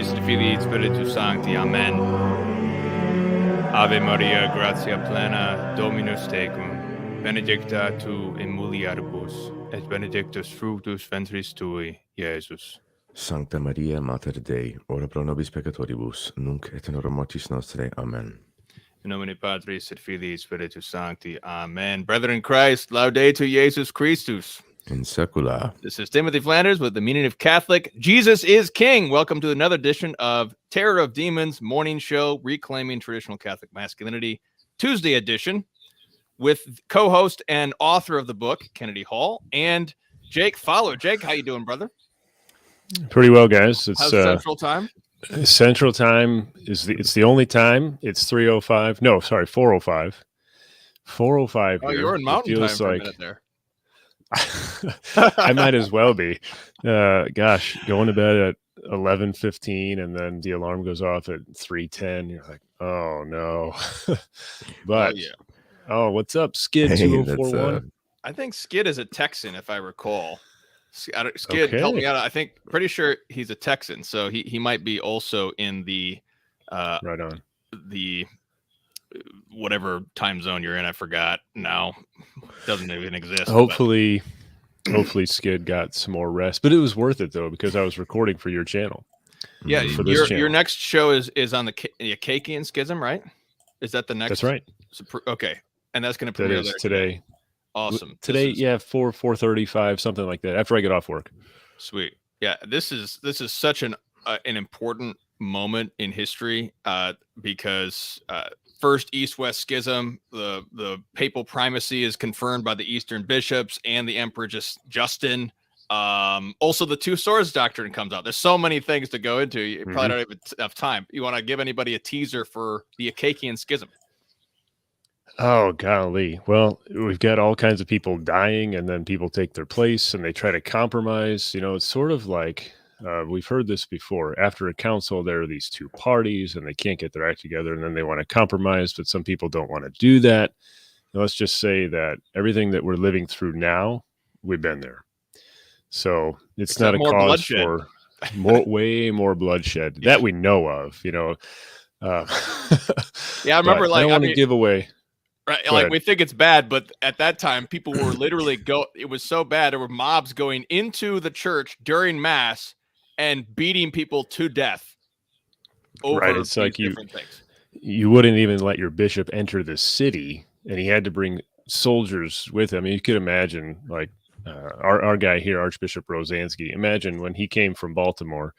Patris et Filii et Spiritus Sancti. Amen. Ave Maria, gratia plena, Dominus tecum, benedicta tu in mulieribus, et benedictus fructus ventris tui, Iesus. Sancta Maria, Mater Dei, ora pro nobis peccatoribus, nunc et in hora mortis nostrae. Amen. In nomine Patris et Filii et Spiritus Sancti. Amen. Brethren in Christ, Laudetur Jesus Christus. In secula. This is Timothy Flanders with the meaning of Catholic. Jesus is King. Welcome to another edition of Terror of Demons morning show, reclaiming traditional Catholic masculinity, Tuesday edition, with co-host and author of the book, Kennedy Hall, and Jake Fowler. Jake, how you doing, brother? Pretty well, guys. It's How's Central Time? Central Time is the only time. It's 3:05. No, sorry, 4:05. 4:05. Oh, you're in Mountain Time for a minute there. I might as well be. Gosh, going to bed at 11:15, and then the alarm goes off at 3:10. You're like, oh no. But what's up, Skid 2041? I think Skid is a Texan, if I recall. Skid, help me out. I think pretty sure he's a Texan, so he might be also in the right on the whatever time zone you're in. I forgot now. Doesn't even exist. Hopefully Skid got some more rest, but it was worth it though, because I was recording for your channel. Yeah, your next show is on the Akakian Schism, right? Is that the next? That's right. Okay, and that's going to premiere there today. Awesome. Today, 4:35, something like that. After I get off work. Sweet. Yeah, this is such an important moment in history because first East-West Schism, the papal primacy is confirmed by the Eastern bishops and the Emperor Justin. Also, the Two Swords Doctrine comes out. There's so many things to go into. You probably don't have enough time. You want to give anybody a teaser for the Akakian Schism? Oh, golly. Well, we've got all kinds of people dying, and then people take their place, and they try to compromise. You know, it's sort of like we've heard this before. After a council, there are these two parties, and they can't get their act together, and then they want to compromise, but some people don't want to do that. Now, let's just say that everything that we're living through now, we've been there. So it's not a cause for way more bloodshed that we know of, you know. Yeah, I remember, I don't want to give away. Right, like we think it's bad, but at that time, people were literally it was so bad. There were mobs going into the church during mass and beating people to death. Right, it's like you wouldn't even let your bishop enter the city, and he had to bring soldiers with him. You could imagine, like our guy here, Archbishop Rosansky. Imagine when he came from Baltimore,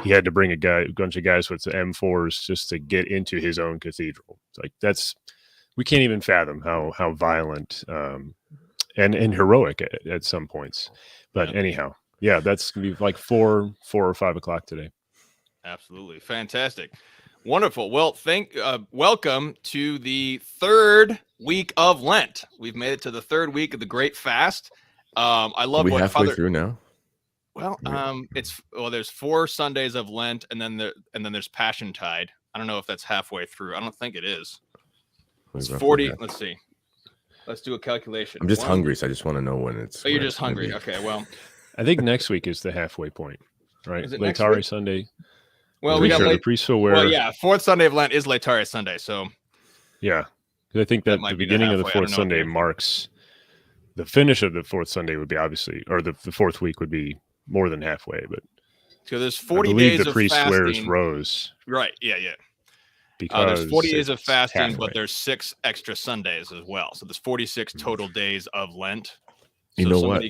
he had to bring a bunch of guys with M4s just to get into his own cathedral. It's like we can't even fathom how violent and heroic at some points. But anyhow, that's gonna be like 4 or 5 o'clock today. Absolutely fantastic, wonderful. Well, welcome to the third week of Lent. We've made it to the third week of the Great Fast. I love what halfway through now. Well, there's 4 Sundays of Lent, and then there's Passion Tide. I don't know if that's halfway through. I don't think it is. It's 40. Let's see. Let's do a calculation. I'm just hungry, so I just want to know when it's. Oh, you're just hungry. Okay, well. I think next week is the halfway point, right? Is it Laetare Sunday. Well, we got the priests will wear. Well, fourth Sunday of Lent is Laetare Sunday, so. Yeah, I think that the beginning of the fourth Sunday marks the finish of the fourth Sunday would be obviously, or the fourth week would be more than halfway, but. So there's 40 days of fasting. The priest wears robes. Right. Yeah. Because there's 40 days of fasting, but there's 6 extra Sundays as well. So there's 46 total days of Lent. You know what?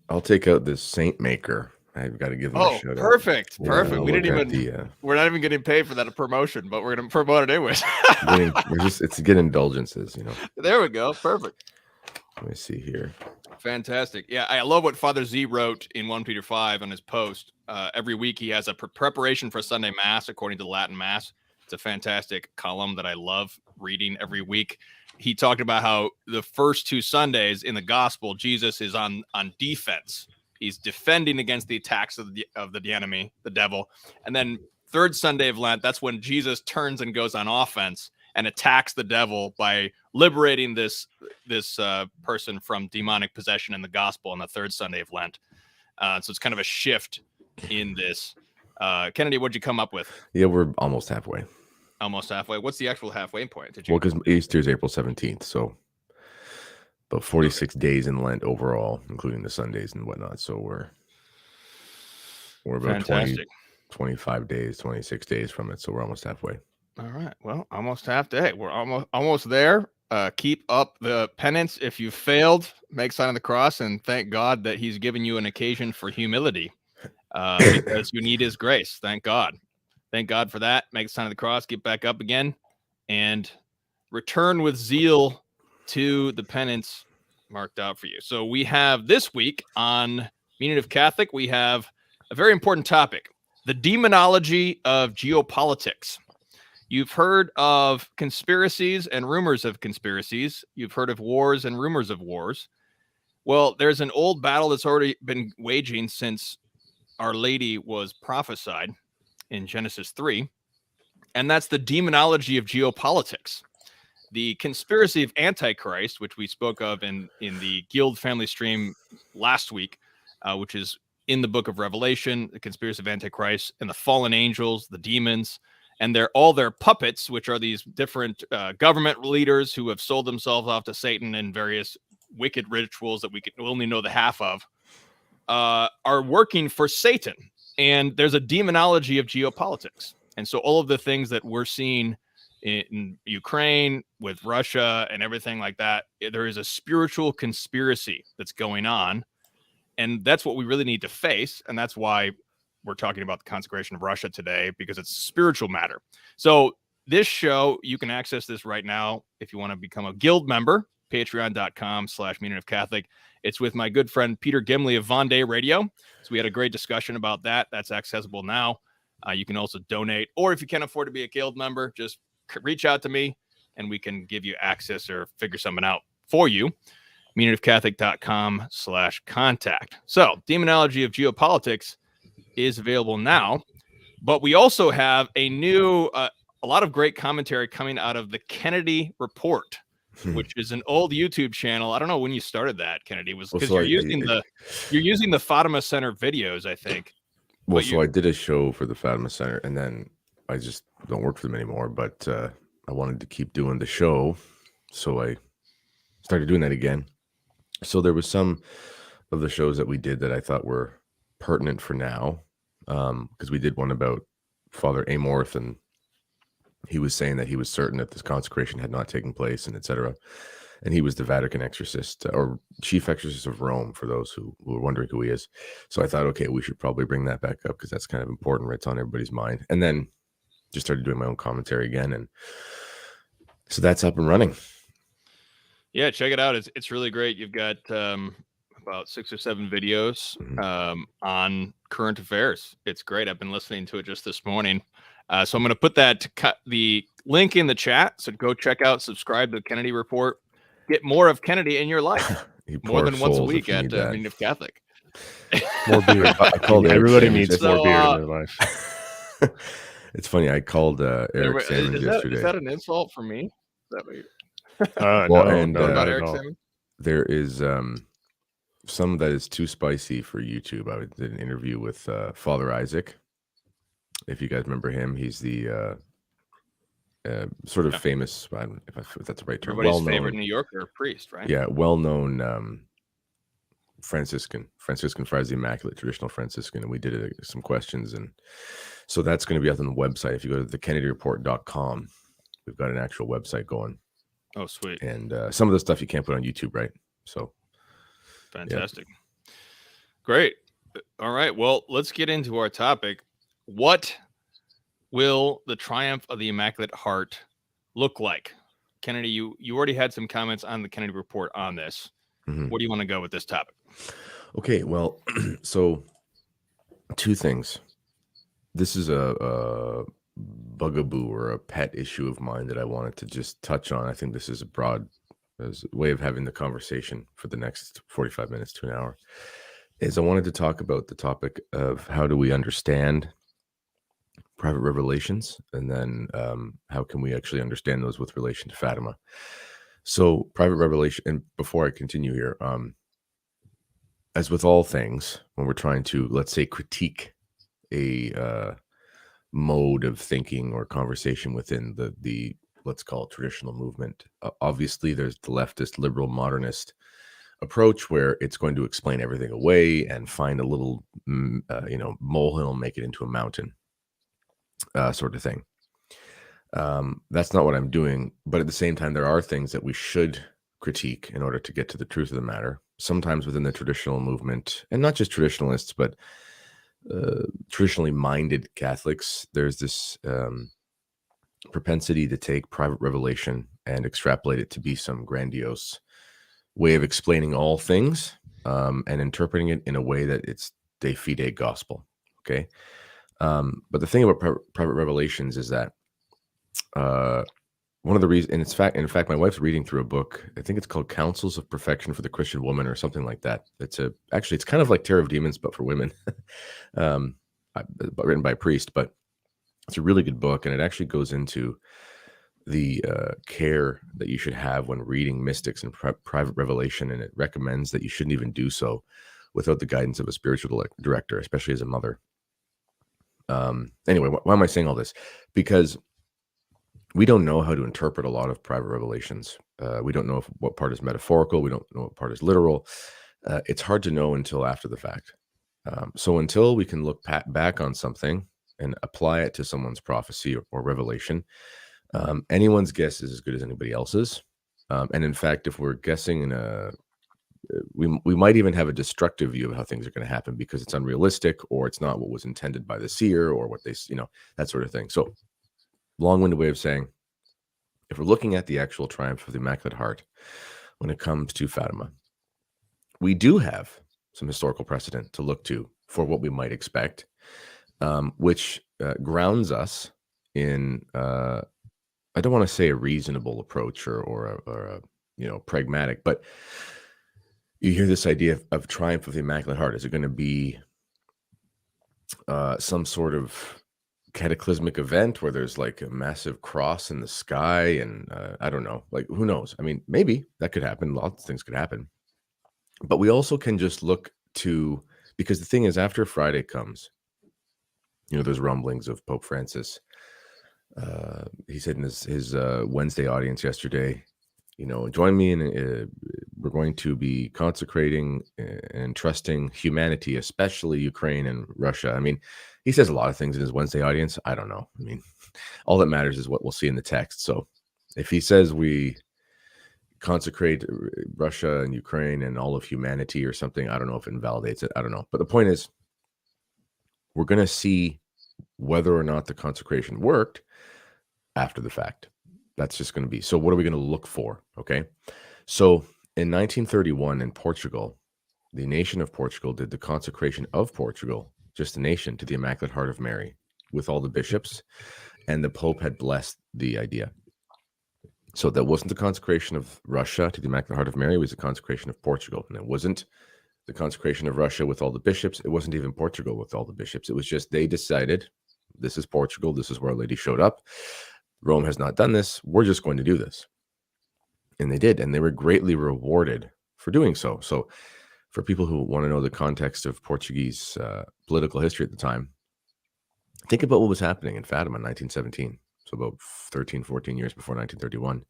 I'll take out this saint maker. I've got to give them a shout out. Perfect. We're not even getting paid for that promotion, but we're going to promote it anyways. It's to get indulgences, you know. There we go. Perfect. Let me see here. Fantastic. Yeah, I love what Father Z wrote in 1 Peter 5 on his post. Every week he has a preparation for Sunday Mass according to the Latin Mass. It's a fantastic column that I love reading every week. He talked about how the first 2 Sundays in the gospel, Jesus is on defense. He's defending against the attacks of the enemy, the devil. And then third Sunday of Lent, that's when Jesus turns and goes on offense and attacks the devil by liberating this person from demonic possession in the gospel on the third Sunday of Lent. So it's kind of a shift in this. Kennedy, what'd you come up with? Yeah, we're almost halfway. Almost halfway. What's the actual halfway point? Well, because Easter is April 17th, so about 46 days in Lent overall, including the Sundays and whatnot. So we're about 25 days, 26 days from it. So we're almost halfway. All right. Well, almost half day. We're almost there. Keep up the penance. If you failed, make sign of the cross and thank God that he's given you an occasion for humility because you need his grace. Thank God. Thank God for that. Make sign of the cross, get back up again, and return with zeal to the penance marked out for you. So we have this week on Meaning of Catholic, we have a very important topic, the demonology of geopolitics. You've heard of conspiracies and rumors of conspiracies. You've heard of wars and rumors of wars. Well, there's an old battle that's already been waging since Our Lady was prophesied in Genesis 3, and that's the demonology of geopolitics. The conspiracy of Antichrist, which we spoke of in the Guild family stream last week, which is in the book of Revelation, the conspiracy of Antichrist and the fallen angels, the demons, and all their puppets, which are these different government leaders who have sold themselves off to Satan in various wicked rituals that we can only know the half of, are working for Satan. And there's a demonology of geopolitics. And so all of the things that we're seeing in Ukraine with Russia and everything like that, there is a spiritual conspiracy that's going on. And that's what we really need to face. And that's why we're talking about the consecration of Russia today, because it's a spiritual matter. So this show, you can access this right now if you want to become a guild member, patreon.com/meaningofcatholic. It's with my good friend Peter Gimley of Vendée Radio. So we had a great discussion about that. That's accessible now. You can also donate, or if you can't afford to be a guild member, just reach out to me and we can give you access or figure something out for you. meaningofcatholic.com/contact. So demonology of geopolitics is available now, but we also have a new, a lot of great commentary coming out of the Kennedy Report, which is an old YouTube channel. I don't know when you started that, Kennedy. Was because you're using the Fatima Center videos, I think. Well, so I did a show for the Fatima Center, and then I just don't work for them anymore. But I wanted to keep doing the show, so I started doing that again. So there was some of the shows that we did that I thought were pertinent for now, because we did one about Father Amorth, and he was saying that he was certain that this consecration had not taken place, and etc. And he was the Vatican exorcist, or chief exorcist of Rome, for those who were wondering who he is. So I thought, okay, we should probably bring that back up because that's kind of important, right? It's on everybody's mind. And then just started doing my own commentary again, and so that's up and running. Yeah, check it out. It's really great. You've got about 6 or 7 videos on current affairs. It's great. I've been listening to it just this morning. So I'm going to put the link in the chat. So go check out, subscribe to the Kennedy Report. Get more of Kennedy in your life. More than once a week at Meaning of Catholic. More beer. Everybody needs more beer in their life. It's funny. I called Eric Salmon yesterday. Is that an insult for me? There is some that is too spicy for YouTube. I did an interview with Father Isaac. If you guys remember him, he's the sort of famous, I don't know if that's the right term. Everybody's favorite New Yorker priest, right? Yeah, well-known Franciscan Friars of the Immaculate, traditional Franciscan, and we did some questions, and so that's going to be up on the website. If you go to thekennedyreport.com, we've got an actual website going. Oh, sweet. And some of the stuff you can't put on YouTube, right? So fantastic. Yeah. Great. All right. Well, let's get into our topic. What will the triumph of the Immaculate Heart look like? Kennedy, you already had some comments on the Kennedy Report on this. Where do you want to go with this topic? Okay, well, so 2 things. This is a bugaboo or a pet issue of mine that I wanted to just touch on. I think this is a way of having the conversation for the next 45 minutes to an hour. Is I wanted to talk about the topic of how do we understand private revelations, and then how can we actually understand those with relation to Fatima. So private revelation, and before I continue here, as with all things, when we're trying to, let's say, critique a mode of thinking or conversation within the let's call it traditional movement. Obviously, there's the leftist, liberal, modernist approach where it's going to explain everything away and find a little, molehill and make it into a mountain, sort of thing. That's not what I'm doing. But at the same time, there are things that we should critique in order to get to the truth of the matter. Sometimes within the traditional movement, and not just traditionalists, but traditionally minded Catholics, there's this propensity to take private revelation and extrapolate it to be some grandiose way of explaining all things, and interpreting it in a way that it's de fide gospel. Okay. But the thing about private revelations is that one of the reasons, and in fact, my wife's reading through a book. I think it's called Counsels of Perfection for the Christian Woman or something like that. It's kind of like Terror of Demons, but for women, but written by a priest. But it's a really good book, and it actually goes into the care that you should have when reading mystics and private revelation, and it recommends that you shouldn't even do so without the guidance of a spiritual director, especially as a mother. Anyway, why am I saying all this? Because we don't know how to interpret a lot of private revelations. We don't know what part is metaphorical. We don't know what part is literal. It's hard to know until after the fact. So until we can look back on something and apply it to someone's prophecy or revelation, anyone's guess is as good as anybody else's. And in fact, if we're guessing we might even have a destructive view of how things are going to happen because it's unrealistic, or it's not what was intended by the seer, or what they, that sort of thing. So long-winded way of saying, if we're looking at the actual triumph of the Immaculate Heart when it comes to Fatima, we do have some historical precedent to look to for what we might expect, which grounds us in I don't want to say a reasonable approach or a pragmatic, but you hear this idea of triumph of the Immaculate Heart. Is it going to be some sort of cataclysmic event where there's like a massive cross in the sky? And I don't know, like, who knows? I mean, maybe that could happen. Lots of things could happen. But we also can just look to, because the thing is, after Friday comes, there's rumblings of Pope Francis. He said in his Wednesday audience yesterday, join me in we're going to be consecrating and trusting humanity, especially Ukraine and Russia. I mean, he says a lot of things in his Wednesday audience. I don't know. I mean, all that matters is what we'll see in the text. So if he says we consecrate Russia and Ukraine and all of humanity or something, I don't know if it invalidates it. I don't know. But the point is, we're going to see whether or not the consecration worked after the fact. That's just going to be. So what are we going to look for? Okay. So in 1931 in Portugal, the nation of Portugal did the consecration of Portugal, just the nation, to the Immaculate Heart of Mary with all the bishops, and the Pope had blessed the idea. So that wasn't the consecration of Russia to the Immaculate Heart of Mary, it was the consecration of Portugal. And it wasn't the consecration of Russia with all the bishops. It wasn't even Portugal with all the bishops. It was just they decided, this is Portugal, this is where Our Lady showed up. Rome has not done this. We're just going to do this. And they did. And they were greatly rewarded for doing so. So for people who want to know the context of Portuguese political history at the time, think about what was happening in Fatima in 1917. So about 13, 14 years before 1931.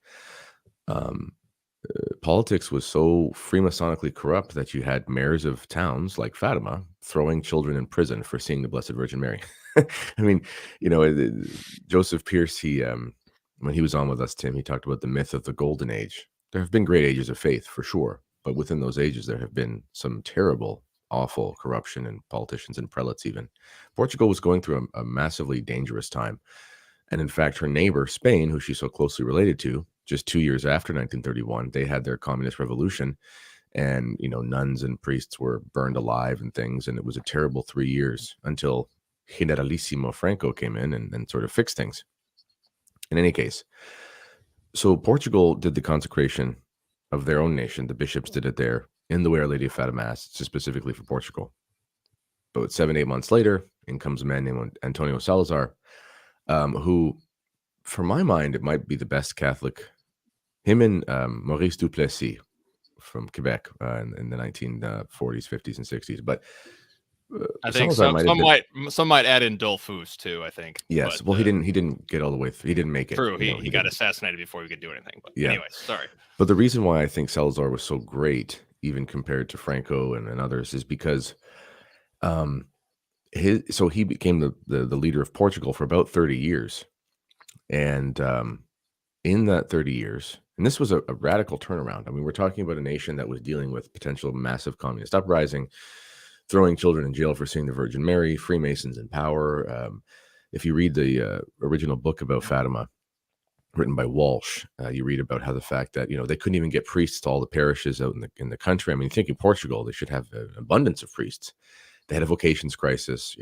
Politics was so Freemasonically corrupt that you had mayors of towns like Fatima throwing children in prison for seeing the Blessed Virgin Mary. I mean, Joseph Pierce, he when he was on with us, Tim, he talked about the myth of the golden age. There have been great ages of faith for sure, but within those ages there have been some terrible, awful corruption in politicians and prelates. Even Portugal was going through a massively dangerous time, and in fact her neighbor Spain, who she's so closely related to, just 2 years after 1931, they had their communist revolution, and nuns and priests were burned alive and things, and it was a terrible 3 years until Generalissimo Franco came in and sort of fixed things. In any case, so Portugal did the consecration of their own nation. The bishops did it there in the way Our Lady of Fatima asked, specifically for Portugal. But 7-8 months later, in comes a man named Antonio Salazar, who, for my mind, it might be the best Catholic. Him and Maurice Duplessis from Quebec in the 1940s, 50s, and 60s. But I think some might add in Dolphus too. I think. Yes. Well, he didn't get all the way through. He didn't make it. True. He got assassinated before he could do anything. But anyway, sorry. But the reason why I think Salazar was so great, even compared to Franco and others, is because he became the leader of Portugal for about 30 years. And in that 30 years, and this was a radical turnaround. I mean, we're talking about a nation that was dealing with potential massive communist uprising, throwing children in jail for seeing the Virgin Mary, Freemasons in power. If you read the original book about Fatima, written by Walsh, you read about how the fact that, they couldn't even get priests to all the parishes out in the country. I mean, thinking Portugal, they should have an abundance of priests. They had a vocations crisis,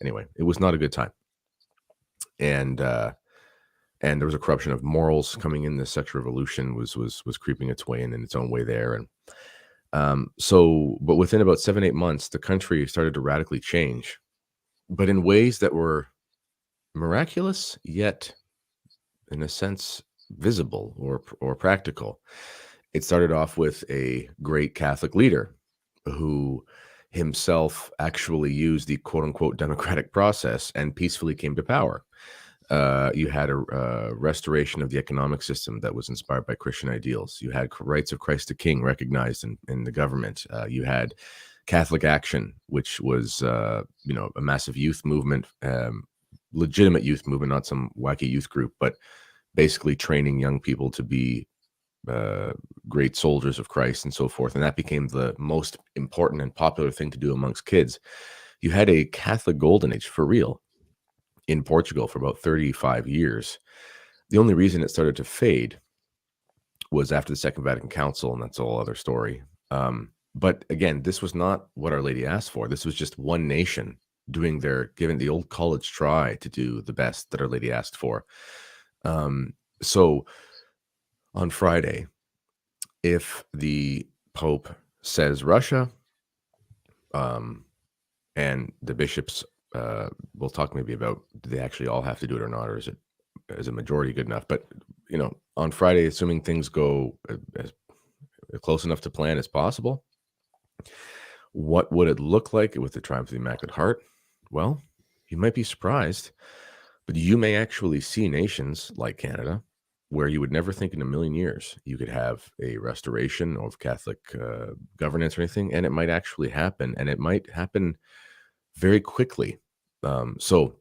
Anyway, it was not a good time. And there was a corruption of morals coming in. The sexual revolution was creeping its way in its own way there. And but within about 7-8 months, the country started to radically change, but in ways that were miraculous, yet in a sense visible or practical. It started off with a great Catholic leader who himself actually used the quote unquote democratic process and peacefully came to power. You had a restoration of the economic system that was inspired by Christian ideals. You had rights of Christ the King recognized in the government. You had Catholic Action, which was a massive youth movement, legitimate youth movement, not some wacky youth group, but basically training young people to be great soldiers of Christ and so forth. And that became the most important and popular thing to do amongst kids. You had a Catholic golden age for real in Portugal for about 35 years. The only reason it started to fade was after the Second Vatican Council, and that's a whole other story. But again, this was not what Our Lady asked for. This was just one nation giving the old college try to do the best that Our Lady asked for. So on Friday, if the Pope says Russia, and the bishops, we'll talk maybe about, do they actually all have to do it or not, or is a majority good enough? But on Friday, assuming things go as close enough to plan as possible, what would it look like with the Triumph of the Immaculate Heart? Well, you might be surprised, but you may actually see nations like Canada where you would never think in a million years you could have a restoration of Catholic governance or anything, and it might actually happen, and it might happen very quickly. So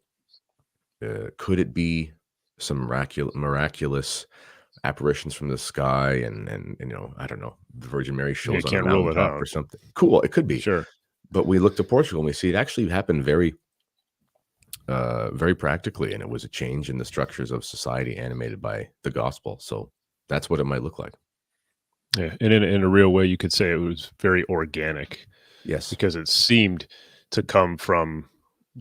could it be some miraculous apparitions from the sky, and I don't know, the Virgin Mary shows on a mountaintop or something? Cool, it could be. Sure. But we look to Portugal and we see it actually happened very practically, and it was a change in the structures of society animated by the gospel. So that's what it might look like. Yeah, and in a real way, you could say it was very organic. Yes, because it seemed to come from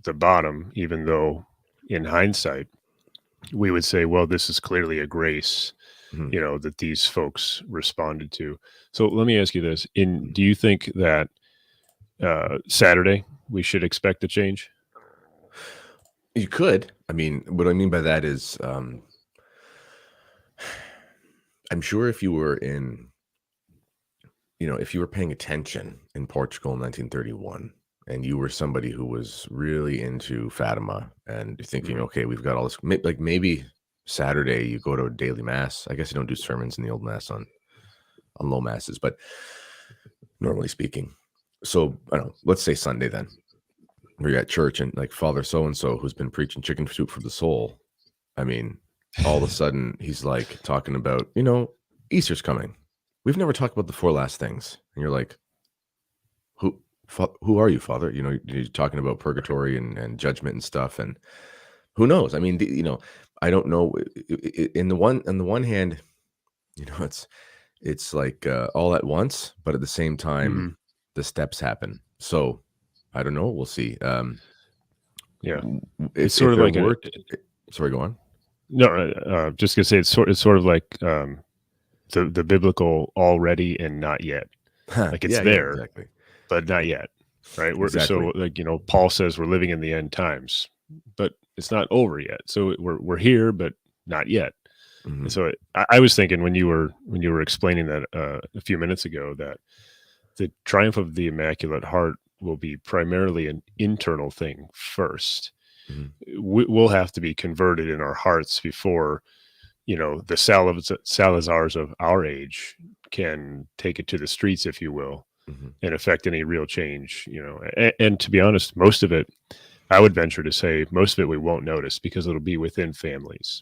the bottom, even though in hindsight we would say, well, this is clearly a grace, that these folks responded to. So let me ask you this: do you think that Saturday we should expect a change? You could. I mean, what I mean by that is, I'm sure if you were if you were paying attention in Portugal in 1931, and you were somebody who was really into Fatima and thinking, okay, we've got all this, like maybe Saturday you go to a daily mass. I guess you don't do sermons in the old mass on low masses, but normally speaking. So I don't know, let's say Sunday then. We're at church and like Father so-and-so who's been preaching chicken soup for the soul. I mean, all of a sudden he's like talking about, Easter's coming. We've never talked about the 4 last things. And you're like, who are you, Father? You're talking about purgatory and judgment and stuff. And who knows? I mean, I don't know. On the one hand, it's like all at once, but at the same time, the steps happen. So I don't know. We'll see. Yeah, it's sort of like sorry, go on. No, just gonna say it's sort of like the biblical already and not yet. Like it's there, exactly, but not yet. Right. Exactly. So like Paul says we're living in the end times, but it's not over yet. So we're here, but not yet. And so I was thinking when you were explaining that a few minutes ago, that the Triumph of the Immaculate Heart will be primarily an internal thing first. Mhm. We'll have to be converted in our hearts before, the Salazars of our age can take it to the streets, if you will, and affect any real change, and to be honest, most of it, I would venture to say, most of it we won't notice because it'll be within families.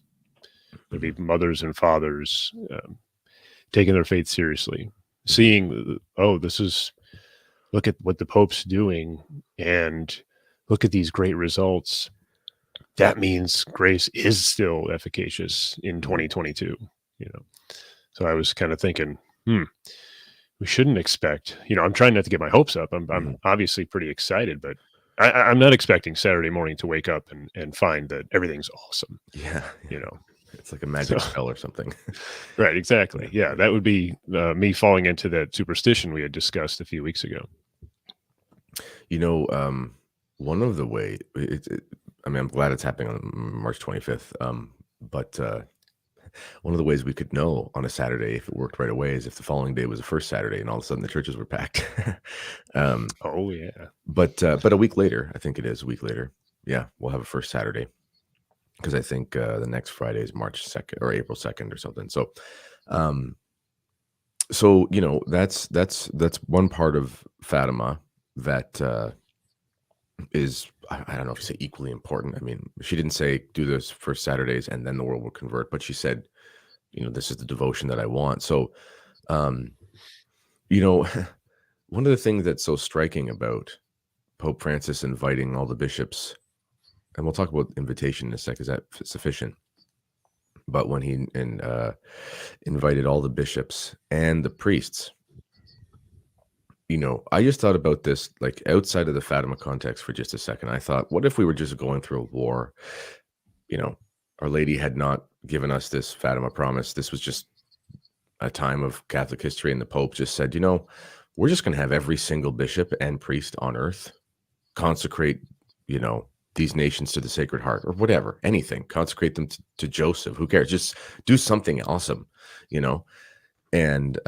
There'll be mothers and fathers taking their faith seriously, seeing, look at what the Pope's doing, and look at these great results. That means grace is still efficacious in 2022, So I was kind of thinking, we shouldn't expect, I'm trying not to get my hopes up. I'm obviously pretty excited, but I'm not expecting Saturday morning to wake up and find that everything's awesome. Yeah. It's like a magic spell or something. Right, exactly. Yeah, that would be me falling into that superstition we had discussed a few weeks ago. One of the way, I'm glad it's happening on March 25th, but one of the ways we could know on a Saturday if it worked right away is if the following day was the first Saturday and all of a sudden the churches were packed. Oh, yeah. But a week later, I think it is a week later, yeah, we'll have a first Saturday. Because I think the next Friday is March 2nd or April 2nd or something. So, that's one part of Fatima that is, I don't know if you say equally important. I mean, she didn't say do this first Saturdays and then the world will convert, but she said, this is the devotion that I want. So, one of the things that's so striking about Pope Francis inviting all the bishops, and we'll talk about invitation in a sec, is that sufficient? But when he invited all the bishops and the priests, I just thought about this like outside of the Fatima context for just a second. I thought, what if we were just going through a war? Our Lady had not given us this Fatima promise. This was just a time of Catholic history, and the Pope just said, we're just going to have every single bishop and priest on earth consecrate, these nations to the Sacred Heart, or whatever, anything, consecrate them to Joseph. Who cares? Just do something awesome, and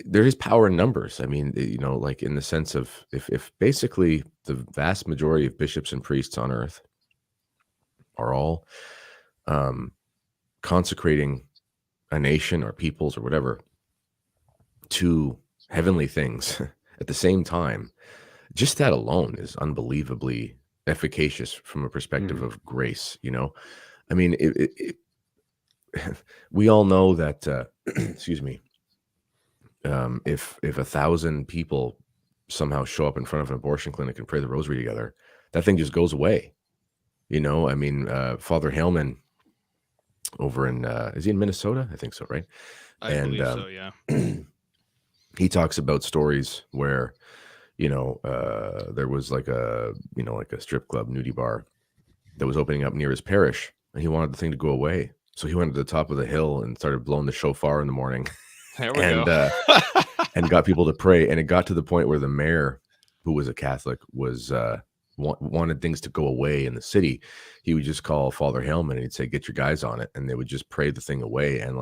there is power in numbers. I mean, like in the sense of if basically the vast majority of bishops and priests on earth are all consecrating a nation or peoples or whatever to heavenly things at the same time, just that alone is unbelievably efficacious from a perspective of grace. I mean, we all know that, excuse me, if 1,000 people somehow show up in front of an abortion clinic and pray the rosary together, that thing just goes away. I mean, Father Haleman over in, is he in Minnesota? I think so, right? I believe so, yeah. He talks about stories where, there was like a strip club, nudie bar that was opening up near his parish, and he wanted the thing to go away. So he went to the top of the hill and started blowing the shofar in the morning. There we go. And got people to pray. And it got to the point where the mayor, who was a Catholic, was wanted things to go away in the city. He would just call Father Haleman and he'd say, get your guys on it. And they would just pray the thing away. And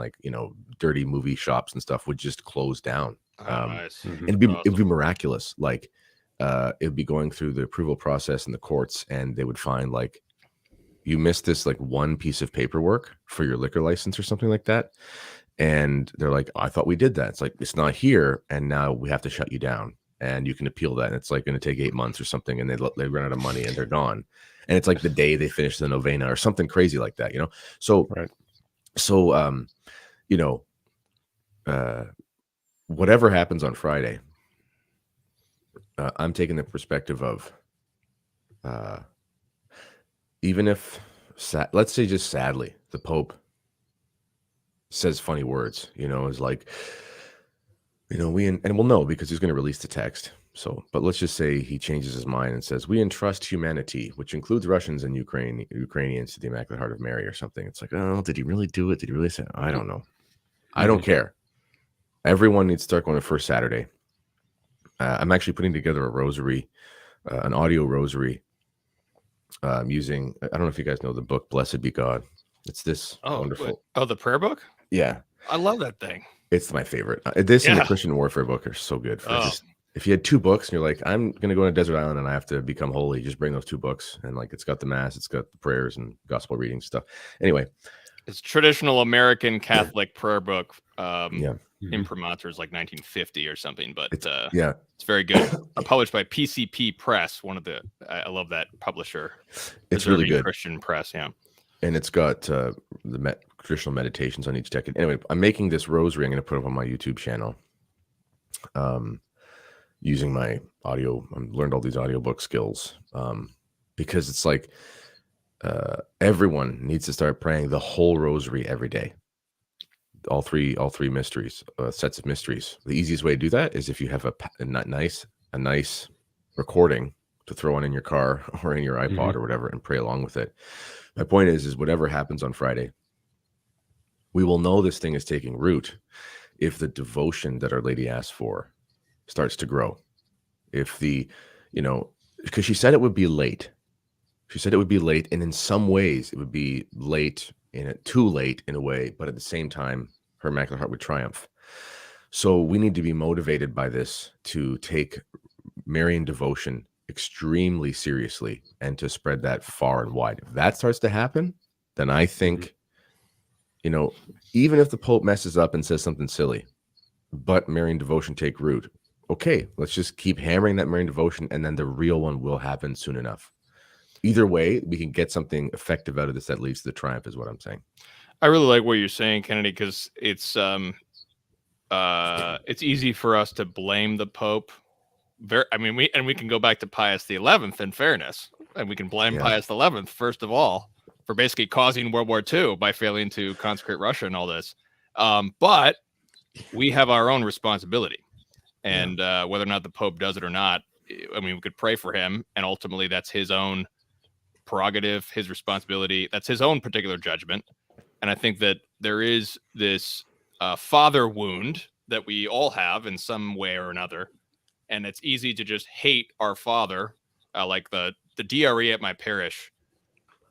dirty movie shops and stuff would just close down. Nice. And it'd be miraculous. Like it'd be going through the approval process in the courts, and they would find like you missed this like one piece of paperwork for your liquor license or something like that. And they're like, I thought we did that. It's like, it's not here. And now we have to shut you down, and you can appeal that. And it's like going to take 8 months or something. And they run out of money and they're gone. And it's like the day they finish the novena or something crazy like that, So, right. So, whatever happens on Friday, I'm taking the perspective of, even if, let's say just sadly, the Pope says funny words, is like, and we'll know because he's going to release the text. So, but let's just say he changes his mind and says, we entrust humanity, which includes Russians and Ukrainians, to the Immaculate Heart of Mary or something. It's like, oh, did he really do it? Did he really say it? I don't know. I don't care. Everyone needs to start going to First Saturday. I'm actually putting together a rosary, an audio rosary, using, I don't know if you guys know the book, Blessed Be God. It's this wonderful. Wait. Oh, the prayer book? Yeah. I love that thing. It's my favorite. This and the Christian warfare book are so good. if you had 2 books and you're like, I'm going to go on a desert island and I have to become holy, just bring those 2 books. And like, it's got the mass, it's got the prayers and gospel reading stuff. Anyway. It's traditional American Catholic prayer book. Imprimatur is like 1950 or something, but it's very good. Published by PCP Press, I love that publisher. It's really good. Christian press, yeah. And it's got traditional meditations on each decade. Anyway, I'm making this rosary. I'm going to put up on my YouTube channel. Using my audio, I've learned all these audiobook skills. Because it's like everyone needs to start praying the whole rosary every day. All three mysteries, sets of mysteries. The easiest way to do that is if you have a nice recording to throw on in your car or in your iPod or whatever and pray along with it. My point is whatever happens on Friday, we will know this thing is taking root if the devotion that Our Lady asked for starts to grow. If because she said it would be late. She said it would be late, and in some ways it would be late, too late in a way, but at the same time, her Immaculate Heart would triumph. So we need to be motivated by this to take Marian devotion extremely seriously and to spread that far and wide. If that starts to happen, then I think, even if the Pope messes up and says something silly, but Marian devotion take root, okay, let's just keep hammering that Marian devotion, and then the real one will happen soon enough. Either way, we can get something effective out of this that leads to the triumph, is what I'm saying. I really like what you're saying, Kennedy, because it's easy for us to blame the Pope. We can go back to Pius XI, in fairness, and we can blame Pius XI first of all for basically causing World War II by failing to consecrate Russia and all this. But we have our own responsibility, and whether or not the Pope does it or not, we could pray for him, and ultimately that's his own prerogative, his responsibility. That's his own particular judgment. And I think that there is this father wound that we all have in some way or another. And it's easy to just hate our father. Like the DRE at my parish,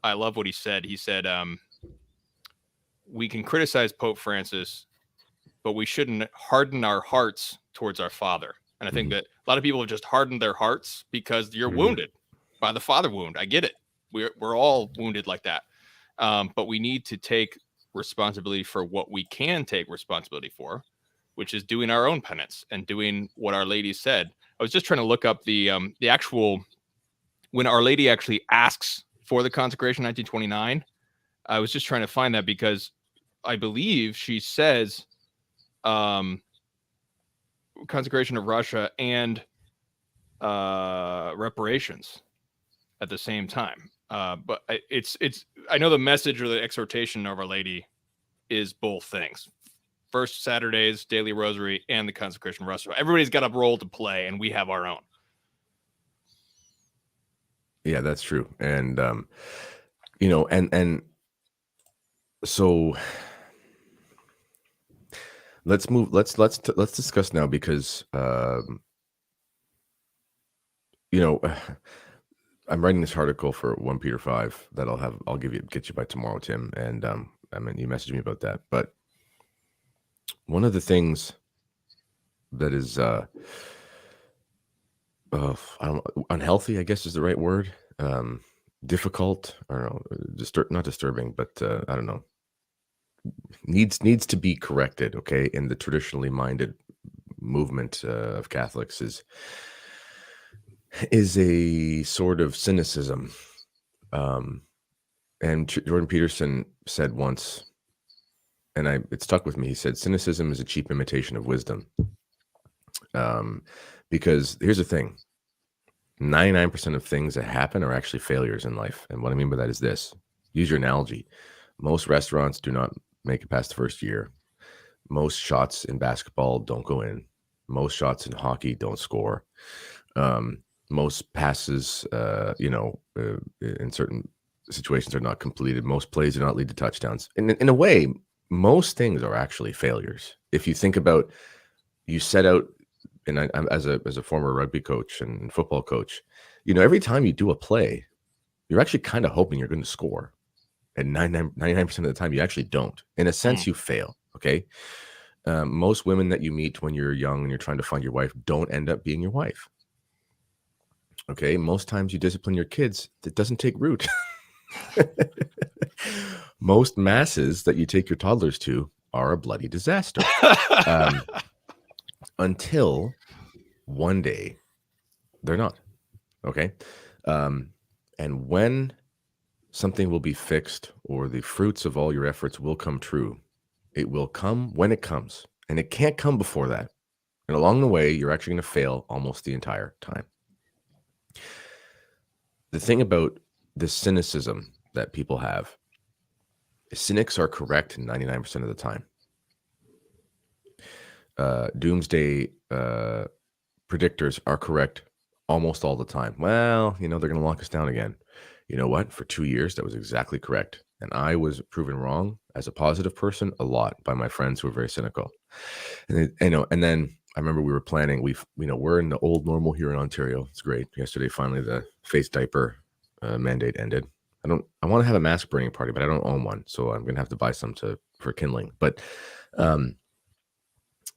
I love what he said. He said, we can criticize Pope Francis, but we shouldn't harden our hearts towards our father. And I think that a lot of people have just hardened their hearts because you're wounded by the father wound. I get it. We're all wounded like that. But we need to take responsibility for what we can take responsibility for, which is doing our own penance and doing what Our Lady said. I was just trying to look up the actual, when Our Lady actually asks for the consecration in 1929. I was just trying to find that because I believe she says consecration of Russia and reparations at the same time. But I know the message or the exhortation of Our Lady is both things. First Saturday's daily rosary and the consecration of Russia. Everybody's got a role to play, and we have our own. Yeah, that's true. And and so let's move. Let's discuss now, because I'm writing this article for 1 Peter 5 that I'll get you by tomorrow, Tim. And you messaged me about that. But one of the things that is unhealthy, I guess is the right word. Difficult, I don't know, not disturbing, but I don't know. Needs to be corrected, okay, in the traditionally minded movement of Catholics is a sort of cynicism. And Jordan Peterson said once, and it stuck with me, he said, cynicism is a cheap imitation of wisdom. Because here's the thing, 99% of things that happen are actually failures in life. And what I mean by that is this: use your analogy. Most restaurants do not make it past the first year. Most shots in basketball don't go in. Most shots in hockey don't score. Most passes, in certain situations are not completed. Most plays do not lead to touchdowns. In a way, most things are actually failures. If you think about, you set out, and I'm as a former rugby coach and football coach, every time you do a play, you're actually kind of hoping you're going to score. And 99% of the time, you actually don't. In a sense, you fail. Okay. Most women that you meet when you're young and you're trying to find your wife don't end up being your wife. Okay, most times you discipline your kids, it doesn't take root. Most masses that you take your toddlers to are a bloody disaster. Until one day they're not. Okay. And when something will be fixed, or the fruits of all your efforts will come true, it will come when it comes, and it can't come before that. And along the way, you're actually going to fail almost the entire time. The thing about this cynicism that people have, cynics are correct 99% of the time. Doomsday predictors are correct almost all the time. Well, they're going to lock us down again. You know what? For 2 years, that was exactly correct. And I was proven wrong as a positive person a lot by my friends who were very cynical. And then I remember we were planning, we're in the old normal here in Ontario. It's great. Yesterday, finally, the face diaper mandate ended. I want to have a mask burning party, but I don't own one. So I'm going to have to buy some for kindling. But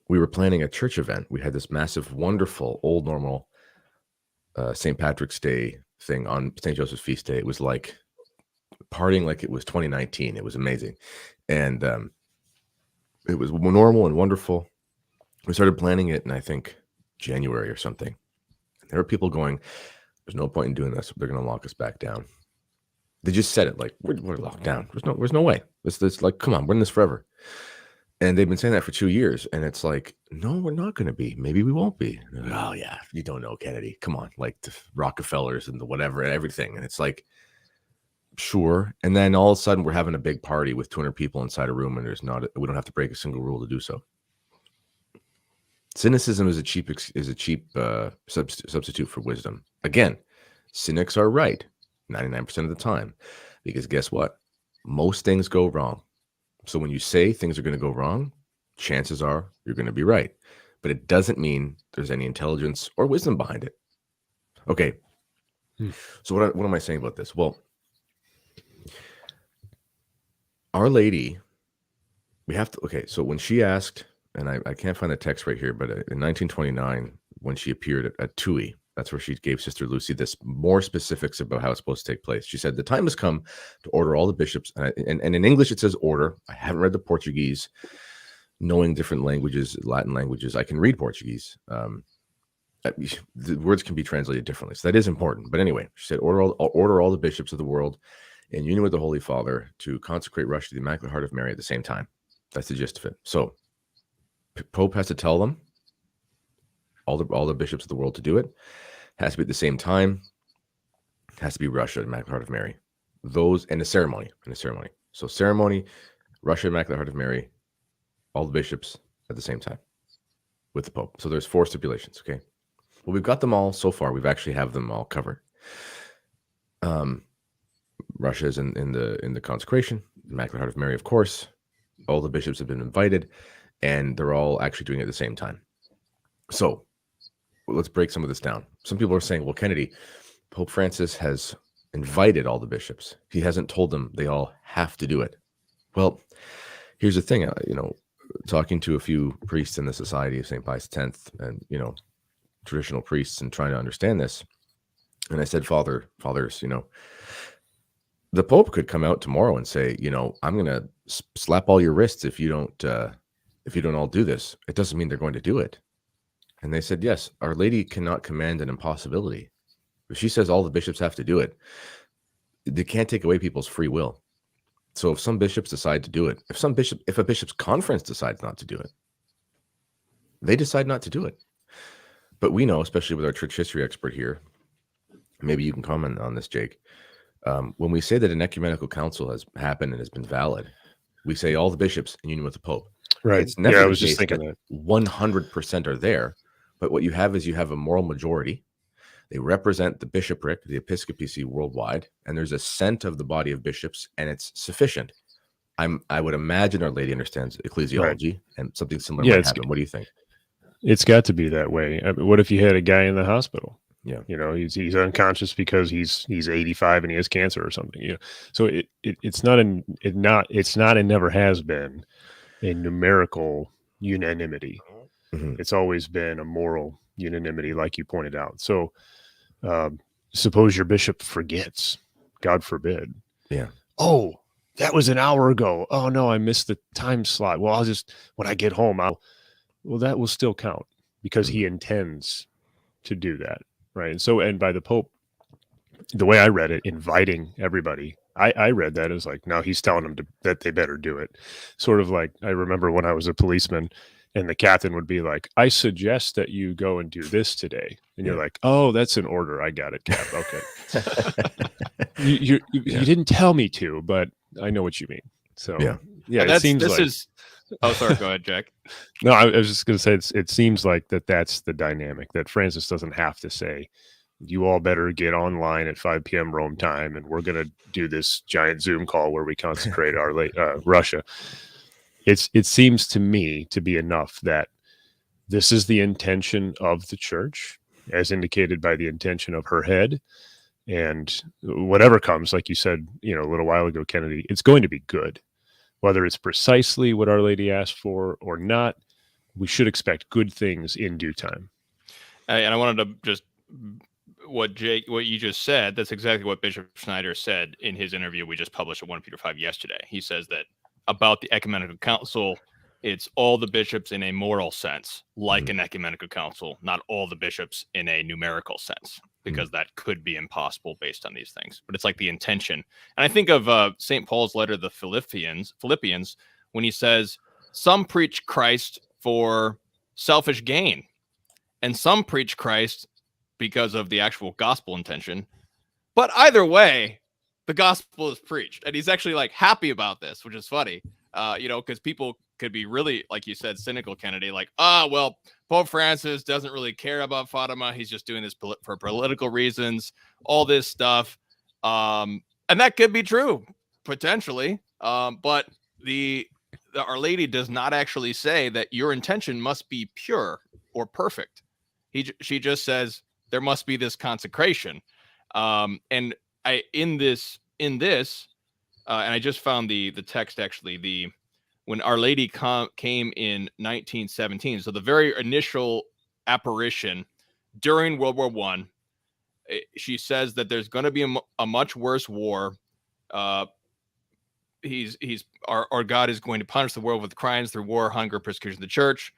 we were planning a church event. We had this massive, wonderful, old normal St. Patrick's Day thing on St. Joseph's feast day. It was like partying like it was 2019. It was amazing. And it was normal and wonderful. We started planning it in, I think, January or something. And there were people going, there's no point in doing this. They're going to lock us back down. They just said it like, we're locked down. There's no way. It's like, come on, we're in this forever. And they've been saying that for 2 years. And it's like, no, we're not going to be. Maybe we won't be. Like, oh, yeah, you don't know, Kennedy. Come on, like the Rockefellers and the whatever and everything. And it's like, sure. And then all of a sudden we're having a big party with 200 people inside a room, and we don't have to break a single rule to do so. Cynicism is a cheap substitute for wisdom. Again, cynics are right 99% of the time, because guess what? Most things go wrong. So when you say things are going to go wrong, chances are you're going to be right. But it doesn't mean there's any intelligence or wisdom behind it. Okay. So what am I saying about this? Well, Our Lady, so when she asked, and I can't find the text right here, but in 1929, when she appeared at Tui, that's where she gave Sister Lucy this more specifics about how it's supposed to take place. She said, the time has come to order all the bishops. And in English, it says order. I haven't read the Portuguese. Knowing different languages, Latin languages, I can read Portuguese. The words can be translated differently. So that is important. But anyway, she said, order all the bishops of the world in union with the Holy Father to consecrate Russia to the Immaculate Heart of Mary at the same time. That's the gist of it. So Pope has to tell them, all the bishops of the world, to do it. Has to be at the same time. Has to be Russia, Immaculate Heart of Mary. Those in a ceremony. So ceremony, Russia, Immaculate Heart of Mary, all the bishops at the same time with the Pope. So there's 4 stipulations. Okay. Well, we've got them all so far. We've actually have them all covered. Russia is in the consecration. Immaculate Heart of Mary, of course. All the bishops have been invited, and they're all actually doing it at the same time. So let's break some of this down. Some people are saying, well, Kennedy, Pope Francis has invited all the bishops. He hasn't told them they all have to do it. Well, here's the thing, talking to a few priests in the Society of St. Pius X and, traditional priests, and trying to understand this. And I said, fathers, the Pope could come out tomorrow and say, I'm going to slap all your wrists if you don't all do this. It doesn't mean they're going to do it. And they said, yes, Our Lady cannot command an impossibility. If she says all the bishops have to do it, they can't take away people's free will. So if some bishops decide to do it, if a bishop's conference decides not to do it, they decide not to do it. But we know, especially with our church history expert here, maybe you can comment on this, Jake. When we say that an ecumenical council has happened and has been valid, we say all the bishops in union with the Pope. Right. It's never I was just thinking that 100% are there. But what you have is a moral majority. They represent the bishopric, the episcopacy worldwide, and there's a assent of the body of bishops, and it's sufficient. I would imagine Our Lady understands ecclesiology, right, and something similar might happen. What do you think? It's got to be that way. What if you had a guy in the hospital? Yeah, he's unconscious because he's 85 and he has cancer or something. So it's not and never has been a numerical unanimity. It's always been a moral unanimity, like you pointed out. So suppose your bishop forgets, God forbid. Yeah. Oh, that was an hour ago. Oh no, I missed the time slot. Well, I'll just, when I get home, well, that will still count because he intends to do that. Right. And so, and by the Pope, the way I read it, inviting everybody, I read that as like, no, he's telling them that they better do it. Sort of like, I remember when I was a policeman and the captain would be like, I suggest that you go and do this today. And you're like, oh, that's an order. I got it, Cap. Okay. you didn't tell me to, but I know what you mean. So yeah, it seems oh, sorry. Go ahead, Jack. No, I was just going to say, it seems like that's the dynamic, that Francis doesn't have to say, you all better get online at 5 p.m. Rome time, and we're going to do this giant Zoom call where we consecrate our Russia. It seems to me to be enough that this is the intention of the church, as indicated by the intention of her head. And whatever comes, like you said, a little while ago, Kennedy, it's going to be good. Whether it's precisely what Our Lady asked for or not, we should expect good things in due time. And I wanted to just, what you just said, that's exactly what Bishop Schneider said in his interview we just published at 1 Peter 5 yesterday. He says that about the ecumenical council, it's all the bishops in a moral sense, like an ecumenical council, not all the bishops in a numerical sense, because that could be impossible based on these things. But it's like the intention. And I think of St. Paul's letter to the Philippians, when he says, some preach Christ for selfish gain, and some preach Christ because of the actual gospel intention. But either way, the gospel is preached. And he's actually like happy about this, which is funny, because people could be really, like you said, cynical, Kennedy, like, well, Pope Francis doesn't really care about Fatima. He's just doing this for political reasons, all this stuff. And that could be true, potentially. But Our Lady does not actually say that your intention must be pure or perfect. She just says there must be this consecration. And in this, and I just found the text actually, when Our Lady came in 1917, so the very initial apparition during World War I, she says that there's going to be a much worse war. Our God is going to punish the world with crimes through war, hunger, persecution of the church.